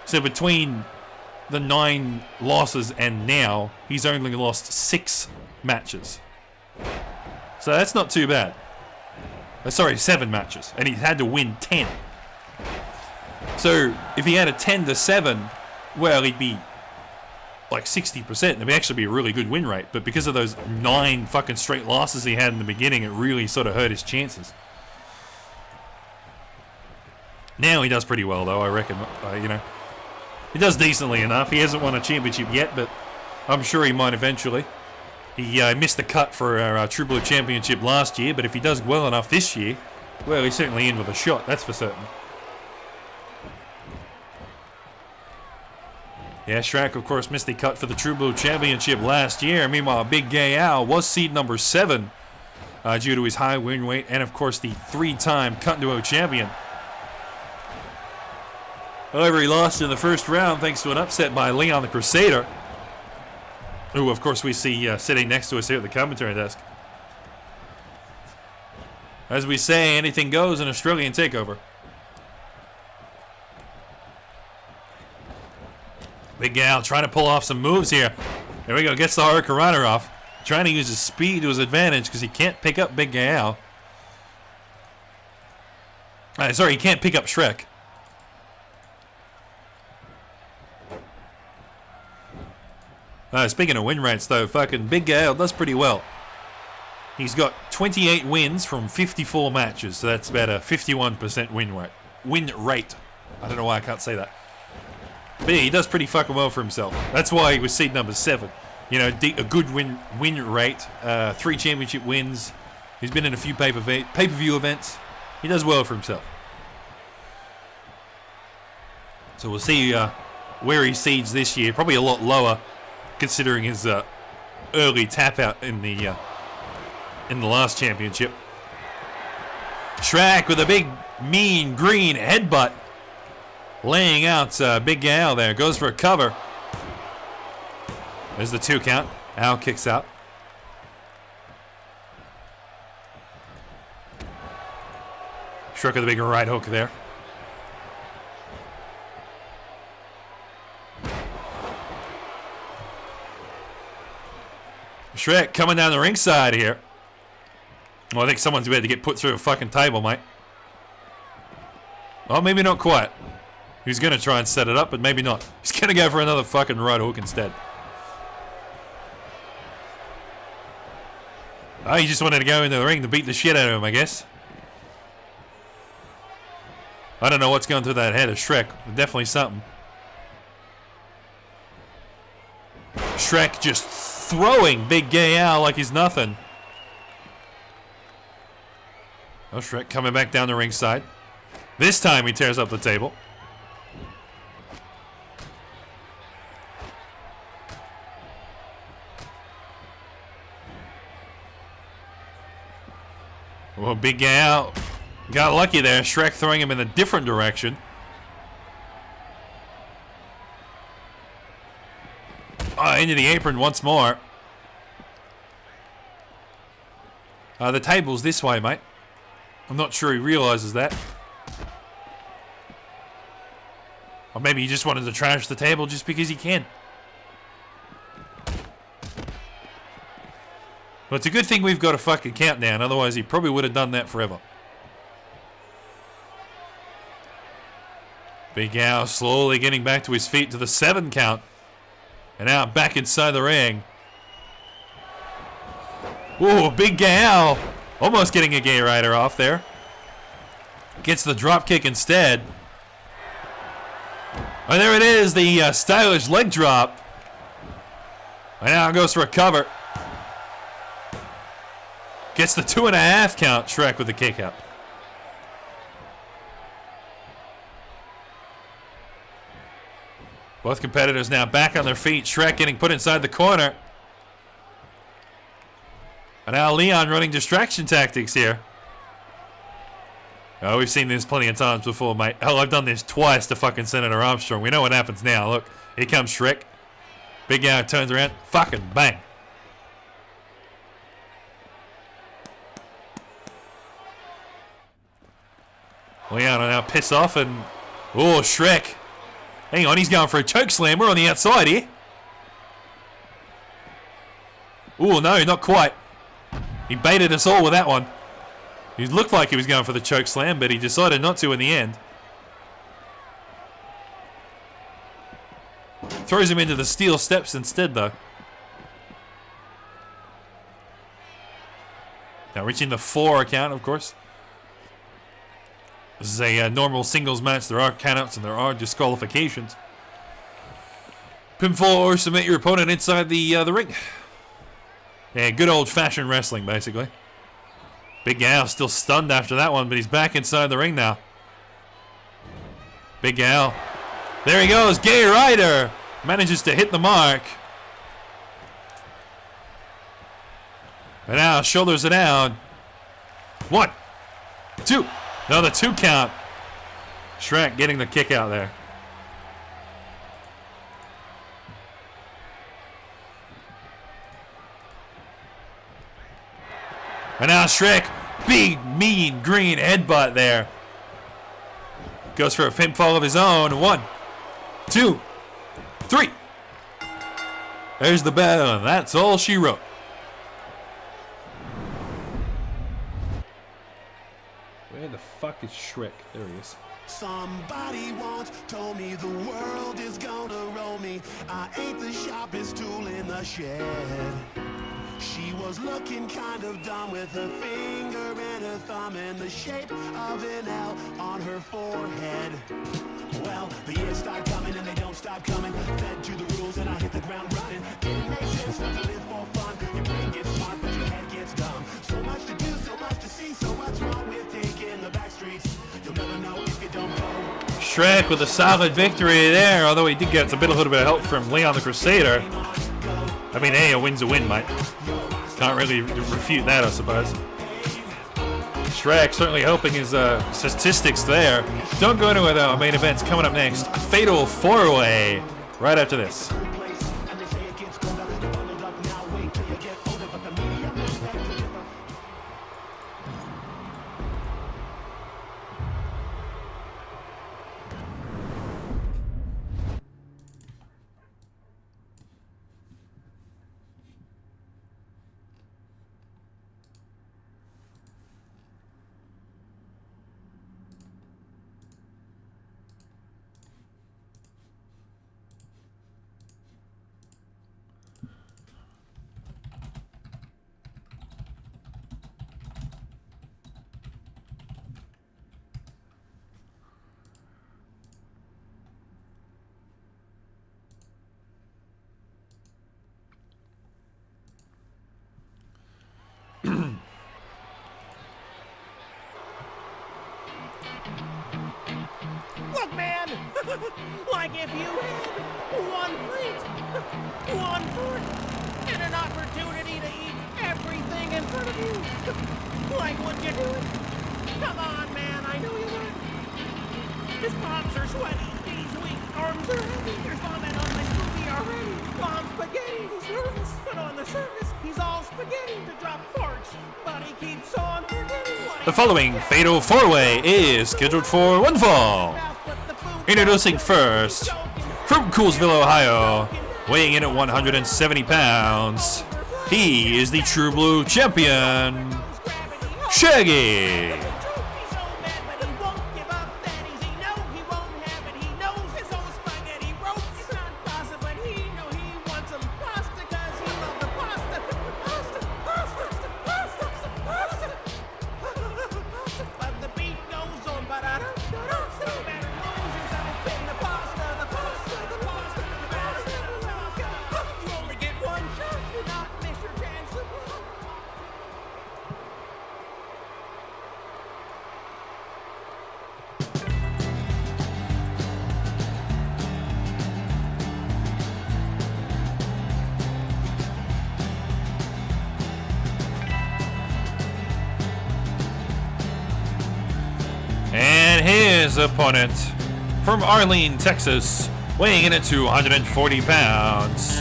Speaker 2: So between the 9 losses and now, he's only lost 6 matches. So that's not too bad. Sorry, 7 matches, and he had to win 10. So if he had a 10-7, well, he'd be like 60%. It'd actually be a really good win rate. But because of those 9 fucking straight losses he had in the beginning, it really sort of hurt his chances. Now he does pretty well, though, I reckon. You know, he does decently enough. He hasn't won a championship yet, but I'm sure he might eventually. He missed the cut for our True Blue Championship last year, but if he does well enough this year, well, he's certainly in with a shot, that's for certain. Yeah, Shrek, of course, missed the cut for the True Blue Championship last year. Meanwhile, Big Gay Al was seed number 7 due to his high win rate and, of course, the 3-time Cut Duo champion. However, he lost in the first round thanks to an upset by Leon the Crusader, who, of course, we see sitting next to us here at the commentary desk. As we say, anything goes in Australian Takeover. Big Gal trying to pull off some moves here. There we go, gets the Hurricanrana off. Trying to use his speed to his advantage because he can't pick up Big Gal. Sorry, he can't pick up Shrek. Speaking of win rates, though, fucking Big Gal does pretty well. He's got 28 wins from 54 matches, so that's about a 51% win rate. I don't know why I can't say that. But yeah, he does pretty fucking well for himself. That's why he was seed number 7. You know, a good win rate, 3 championship wins. He's been in a few pay-per-view events. He does well for himself. So we'll see where he seeds this year. Probably a lot lower, considering his early tap out in the last championship. Shrek with a big, mean, green headbutt. Laying out Big Al there. Goes for a cover. There's the 2 count. Al kicks out. Shrek with a big right hook there. Shrek coming down the ringside here. Well, I think someone's about to get put through a fucking table, mate. Well, maybe not quite. He's going to try and set it up, but maybe not. He's going to go for another fucking right hook instead. Oh, he just wanted to go into the ring to beat the shit out of him, I guess. I don't know what's going through that head of Shrek. Definitely something. Shrek just throwing Big Gay Al like he's nothing. Oh, Shrek coming back down the ringside. This time he tears up the table. Well, Big Al got lucky there. Shrek throwing him in a different direction. Into the apron once more. The table's this way, mate. I'm not sure he realizes that. Or maybe he just wanted to trash the table just because he can. But it's a good thing we've got a fucking countdown, otherwise he probably would have done that forever. Big Al slowly getting back to his feet to the 7 count. And now back inside the ring. Ooh, Big Al almost getting a Gay Rider off there. Gets the drop kick instead. And there it is, the stylish leg drop. And now goes for a cover. Gets the 2.5 count. Shrek with the kick out. Both competitors now back on their feet. Shrek getting put inside the corner. And now Leon running distraction tactics here. Oh, we've seen this plenty of times before, mate. Hell, I've done this twice to fucking Senator Armstrong. We know what happens now. Look, here comes Shrek. Big Al turns around. Fucking bang. Leon will now piss off and... Oh, Shrek. Hang on, he's going for a choke slam. We're on the outside here. Oh, no, not quite. He baited us all with that one. He looked like he was going for the choke slam, but he decided not to in the end. Throws him into the steel steps instead, though. Now reaching the 4 count, of course. This is a normal singles match. There are countouts and there are disqualifications. Pinfall or submit your opponent inside the ring. Yeah, good old-fashioned wrestling, basically. Big Al still stunned after that one, but he's back inside the ring now. Big Al. There he goes. Gay Rider manages to hit the mark. And now shoulders it down. 1, 2. No, the 2 count. Shrek getting the kick out there. And now Shrek, big, mean, green headbutt there. Goes for a pinfall of his own. 1, 2, 3. There's the bell, and that's all she wrote. Where the fuck is Shrek? There he is.
Speaker 4: Somebody once told me the world is gonna roll me. I ain't the sharpest tool in the shed. She was looking kind of dumb with her finger and her thumb in the shape of an L on her forehead. Well, the years start coming and they don't stop coming. Fed to the rules and I hit the ground running. Didn't make sense not to live for fun. Your brain gets smart but your head gets dumb. So much to do, so much to see. So what's wrong with taking the back streets? You'll never know if you don't go.
Speaker 2: Shrek with a solid victory there, although he did get a little bit of help from Leon the Crusader. I mean, hey, a win's a win, mate. Can't really refute that, I suppose. Shrek certainly helping his statistics there. Don't go anywhere, though. Our main event's coming up next. A Fatal 4-Way right after this.
Speaker 5: Look, man! Like if you had one plate, one fork, and an opportunity to eat everything in front of you. Like, would you do it? Come on, man, I know you would. His palms are sweaty, knees weak, arms are heavy. There's vomit on my smoothie already. Mom's spaghetti, he's nervous, but on the surface, he's all spaghetti to drop farts. But he keeps on forgetting what
Speaker 2: The following Fatal 4-Way is scheduled for one fall. Introducing first, from Coolsville, Ohio, weighing in at 170 pounds, he is the True Blue Champion, Shaggy. And his opponent, from Arlene, Texas, weighing in at 240 pounds,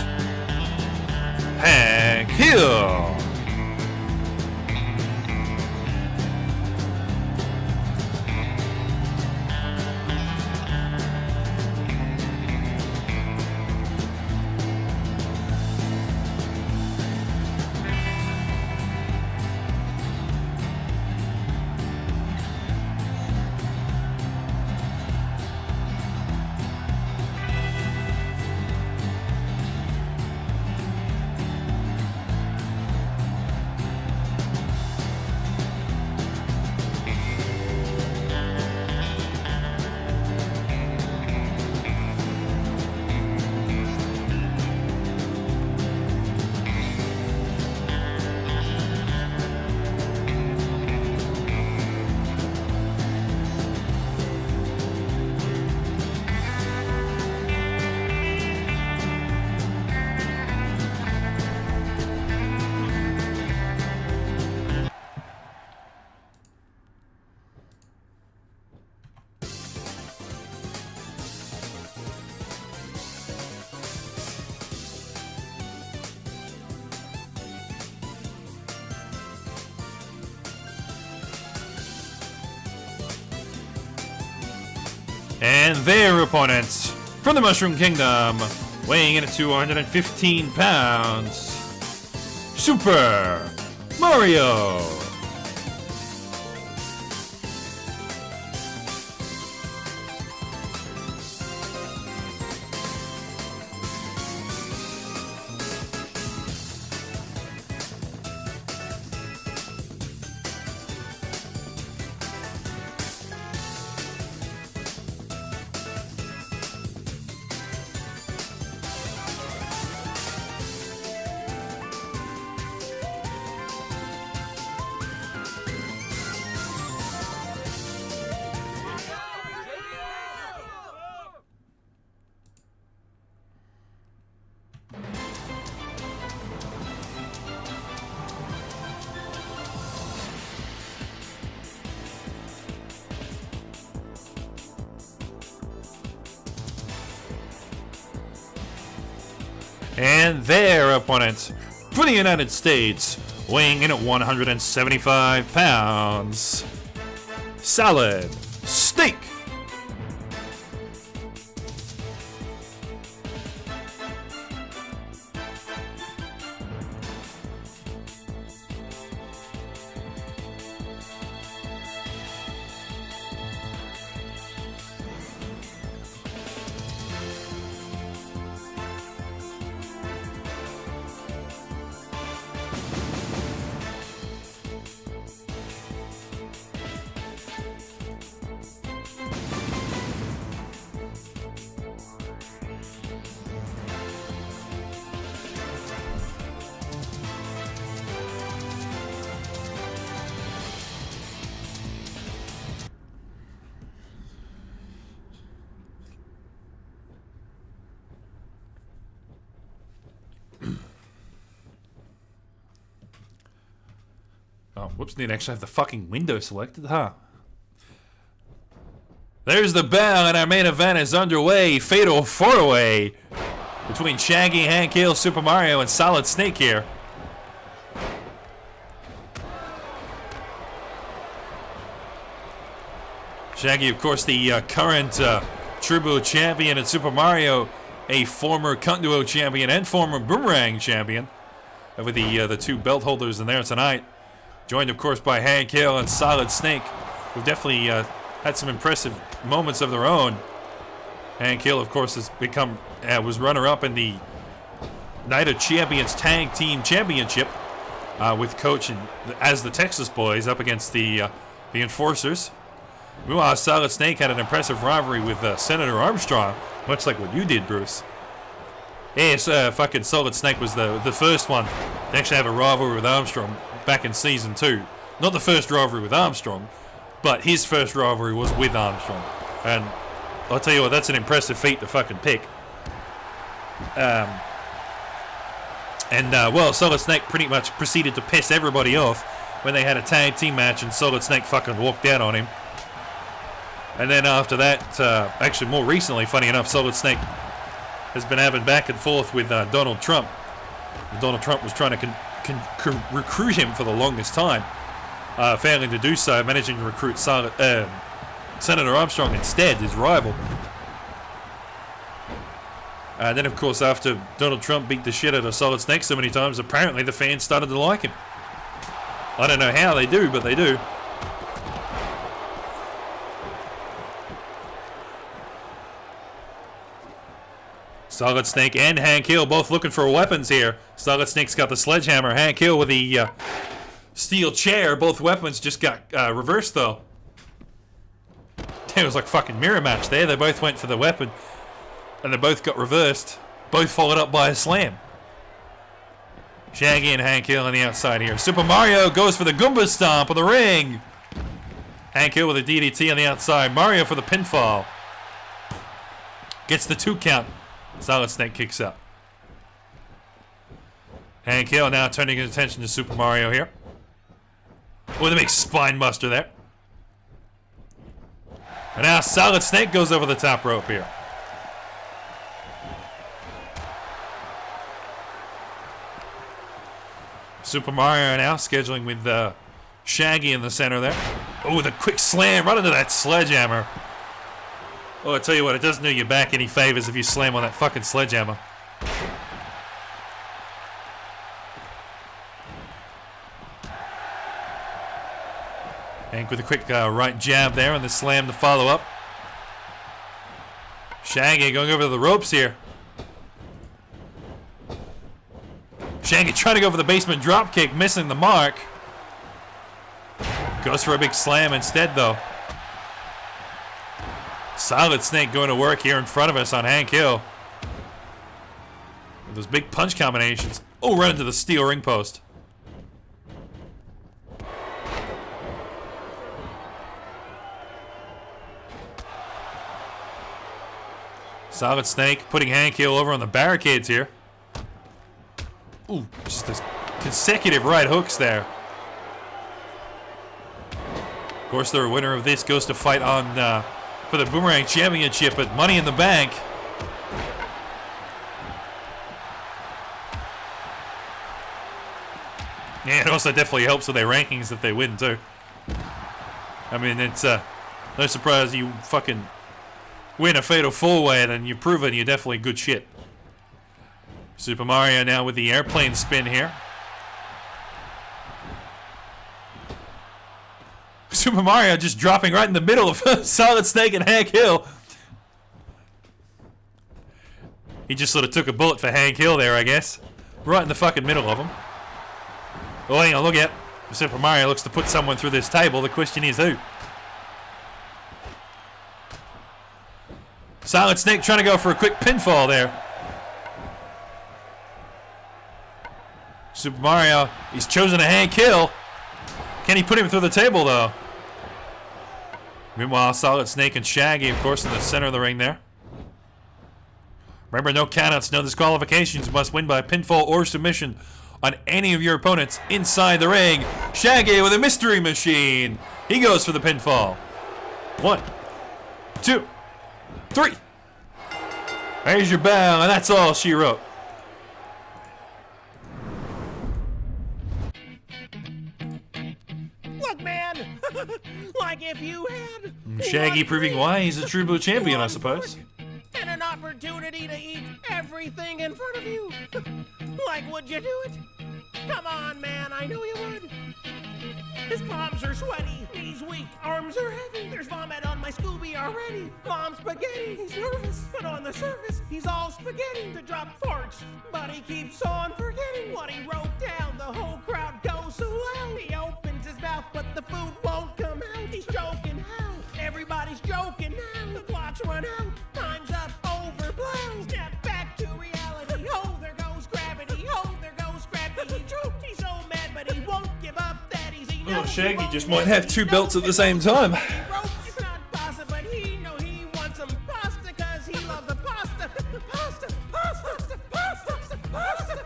Speaker 2: Hank Hill. And their opponents from the Mushroom Kingdom, weighing in at 215 pounds, Super Mario. And their opponents for the United States, weighing in at 175 pounds, Solid Snake. Oh, whoops, didn't actually have the fucking window selected, huh? There's the bell, and our main event is underway. Fatal 4-way between Shaggy, Hank Hill, Super Mario, and Solid Snake here. Shaggy, of course, the current Turbo champion, and Super Mario, a former Duo champion and former Boomerang champion. With the two belt holders in there tonight. Joined, of course, by Hank Hill and Solid Snake, who've definitely had some impressive moments of their own. Hank Hill, of course, has become was runner-up in the Night of Champions Tag Team Championship with Coach and as the Texas Boys up against the Enforcers. Meanwhile, Solid Snake had an impressive rivalry with Senator Armstrong, much like what you did, Bruce. Yes, fucking Solid Snake was the first one to actually have a rivalry with Armstrong back in Season 2. Not the first rivalry with Armstrong, but his first rivalry was with Armstrong. And I'll tell you what, that's an impressive feat to fucking pick. Well, Solid Snake pretty much proceeded to piss everybody off when they had a tag team match and Solid Snake fucking walked out on him. And then after that, actually more recently, funny enough, Solid Snake has been having back and forth with Donald Trump. Donald Trump was trying to recruit him for the longest time, failing to do so, managing to recruit Senator Armstrong instead, his rival. Then, of course, after Donald Trump beat the shit out of Solid Snake so many times, apparently the fans started to like him. I don't know how they do, but they do. Solid Snake and Hank Hill both looking for weapons here. Solid Snake's got the sledgehammer. Hank Hill with the steel chair. Both weapons just got reversed, though. It was like fucking mirror match there. They both went for the weapon, and they both got reversed. Both followed up by a slam. Shaggy and Hank Hill on the outside here. Super Mario goes for the Goomba Stomp on the ring. Hank Hill with a DDT on the outside. Mario for the pinfall. Gets the 2 count. Solid Snake kicks up. Hank Hill now turning his attention to Super Mario here. With a big spine buster there. And now Solid Snake goes over the top rope here. Super Mario now scheduling with Shaggy in the center there. Oh, with a quick slam right into that sledgehammer. Oh, I tell you what, it doesn't do your back any favors if you slam on that fucking sledgehammer. Hank with a quick right jab there and the slam to follow up. Shaggy going over the ropes here. Shaggy trying to go for the basement drop kick, missing the mark. Goes for a big slam instead, though. Solid Snake going to work here in front of us on Hank Hill. With those big punch combinations. Oh, right into the steel ring post. Solid Snake putting Hank Hill over on the barricades here. Ooh, just this consecutive right hooks there. Of course, the winner of this goes to fight on for the Boomerang Championship at Money in the Bank. Yeah, it also definitely helps with their rankings if they win too. I mean, it's no surprise you fucking win a fatal four-way and you've proven you're definitely good shit. Super Mario now with the airplane spin here. Super Mario just dropping right in the middle of Solid Snake and Hank Hill. He just sort of took a bullet for Hank Hill there, I guess. Right in the fucking middle of him. Oh, hang on, look at Super Mario looks to put someone through this table. The question is who? Solid Snake trying to go for a quick pinfall there. Super Mario, he's chosen a Hank Hill. Can he put him through the table, though? Meanwhile, Solid Snake and Shaggy, of course, in the center of the ring there. Remember, no countouts, no disqualifications. You must win by pinfall or submission on any of your opponents inside the ring. Shaggy with a mystery machine. He goes for the pinfall. 1, 2, 3. There's your bell, and that's all she wrote.
Speaker 5: Look, man, like if you had
Speaker 2: Shaggy
Speaker 5: one
Speaker 2: proving
Speaker 5: plate,
Speaker 2: why he's a true blue champion, I
Speaker 5: one
Speaker 2: suppose.
Speaker 5: fork, and an opportunity to eat everything in front of you. Like, would you do it? Come on, man, I know you would. His palms are sweaty, knees weak, arms are heavy. There's vomit on my Scooby already. Mom's spaghetti, he's nervous, but on the surface, he's all spaghetti to drop farts. But he keeps on forgetting what he wrote down. The whole crowd goes so loud. He opens his mouth, but the food won't come out. He's joking how? Everybody's joking now. The clock's run out, time's up, overblown. Step back to reality. Oh, there goes gravity. Oh, there goes Scrappy. He choked, he's so mad, but he won't give up. That easy.
Speaker 2: Oh, Shaggy just might have two belts at the same time.
Speaker 5: It's not pasta, but he know he wants some pasta, cause he loves the pasta. Pasta, pasta, pasta, pasta, pasta.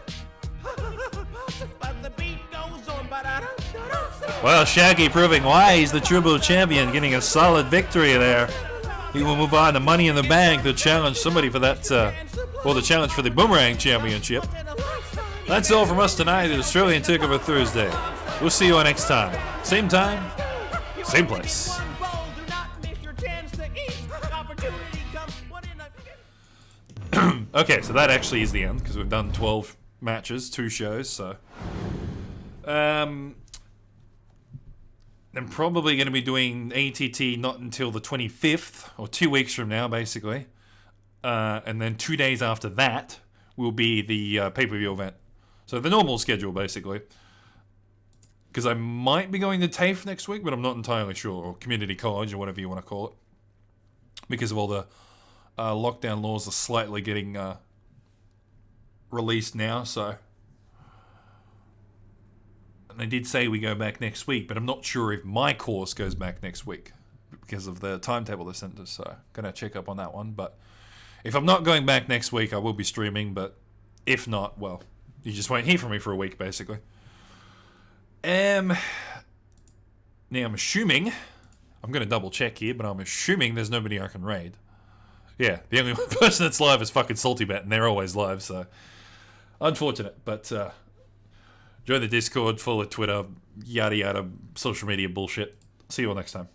Speaker 5: But the beat goes on, but I don't.
Speaker 2: Well, Shaggy proving why he's the true blue champion, getting a solid victory there. He will move on to Money in the Bank to challenge somebody for that, well, the challenge for the Boomerang Championship. That's all from us tonight at Australian Takeover Thursday. We'll see you all next time. Same time, same place. Okay, so that actually is the end because we've done 12 matches, 2 shows. So, I'm probably going to be doing ATT not until the 25th, or 2 weeks from now, basically. And then 2 days after that will be the pay-per-view event. So the normal schedule, basically. Because I might be going to TAFE next week, but I'm not entirely sure. Or community college, or whatever you want to call it. Because of all the lockdown laws are slightly getting released now, so... And they did say we go back next week, but I'm not sure if my course goes back next week. Because of the timetable they sent us, so... Gonna check up on that one, but... If I'm not going back next week, I will be streaming, but... If not, well... You just won't hear from me for a week, basically. Now, I'm assuming... I'm going to double check here, but I'm assuming there's nobody I can raid. Yeah, the only person that's live is fucking SaltyBet, and they're always live, so... Unfortunate, but... join the Discord, follow Twitter, yada yada, social media bullshit. See you all next time.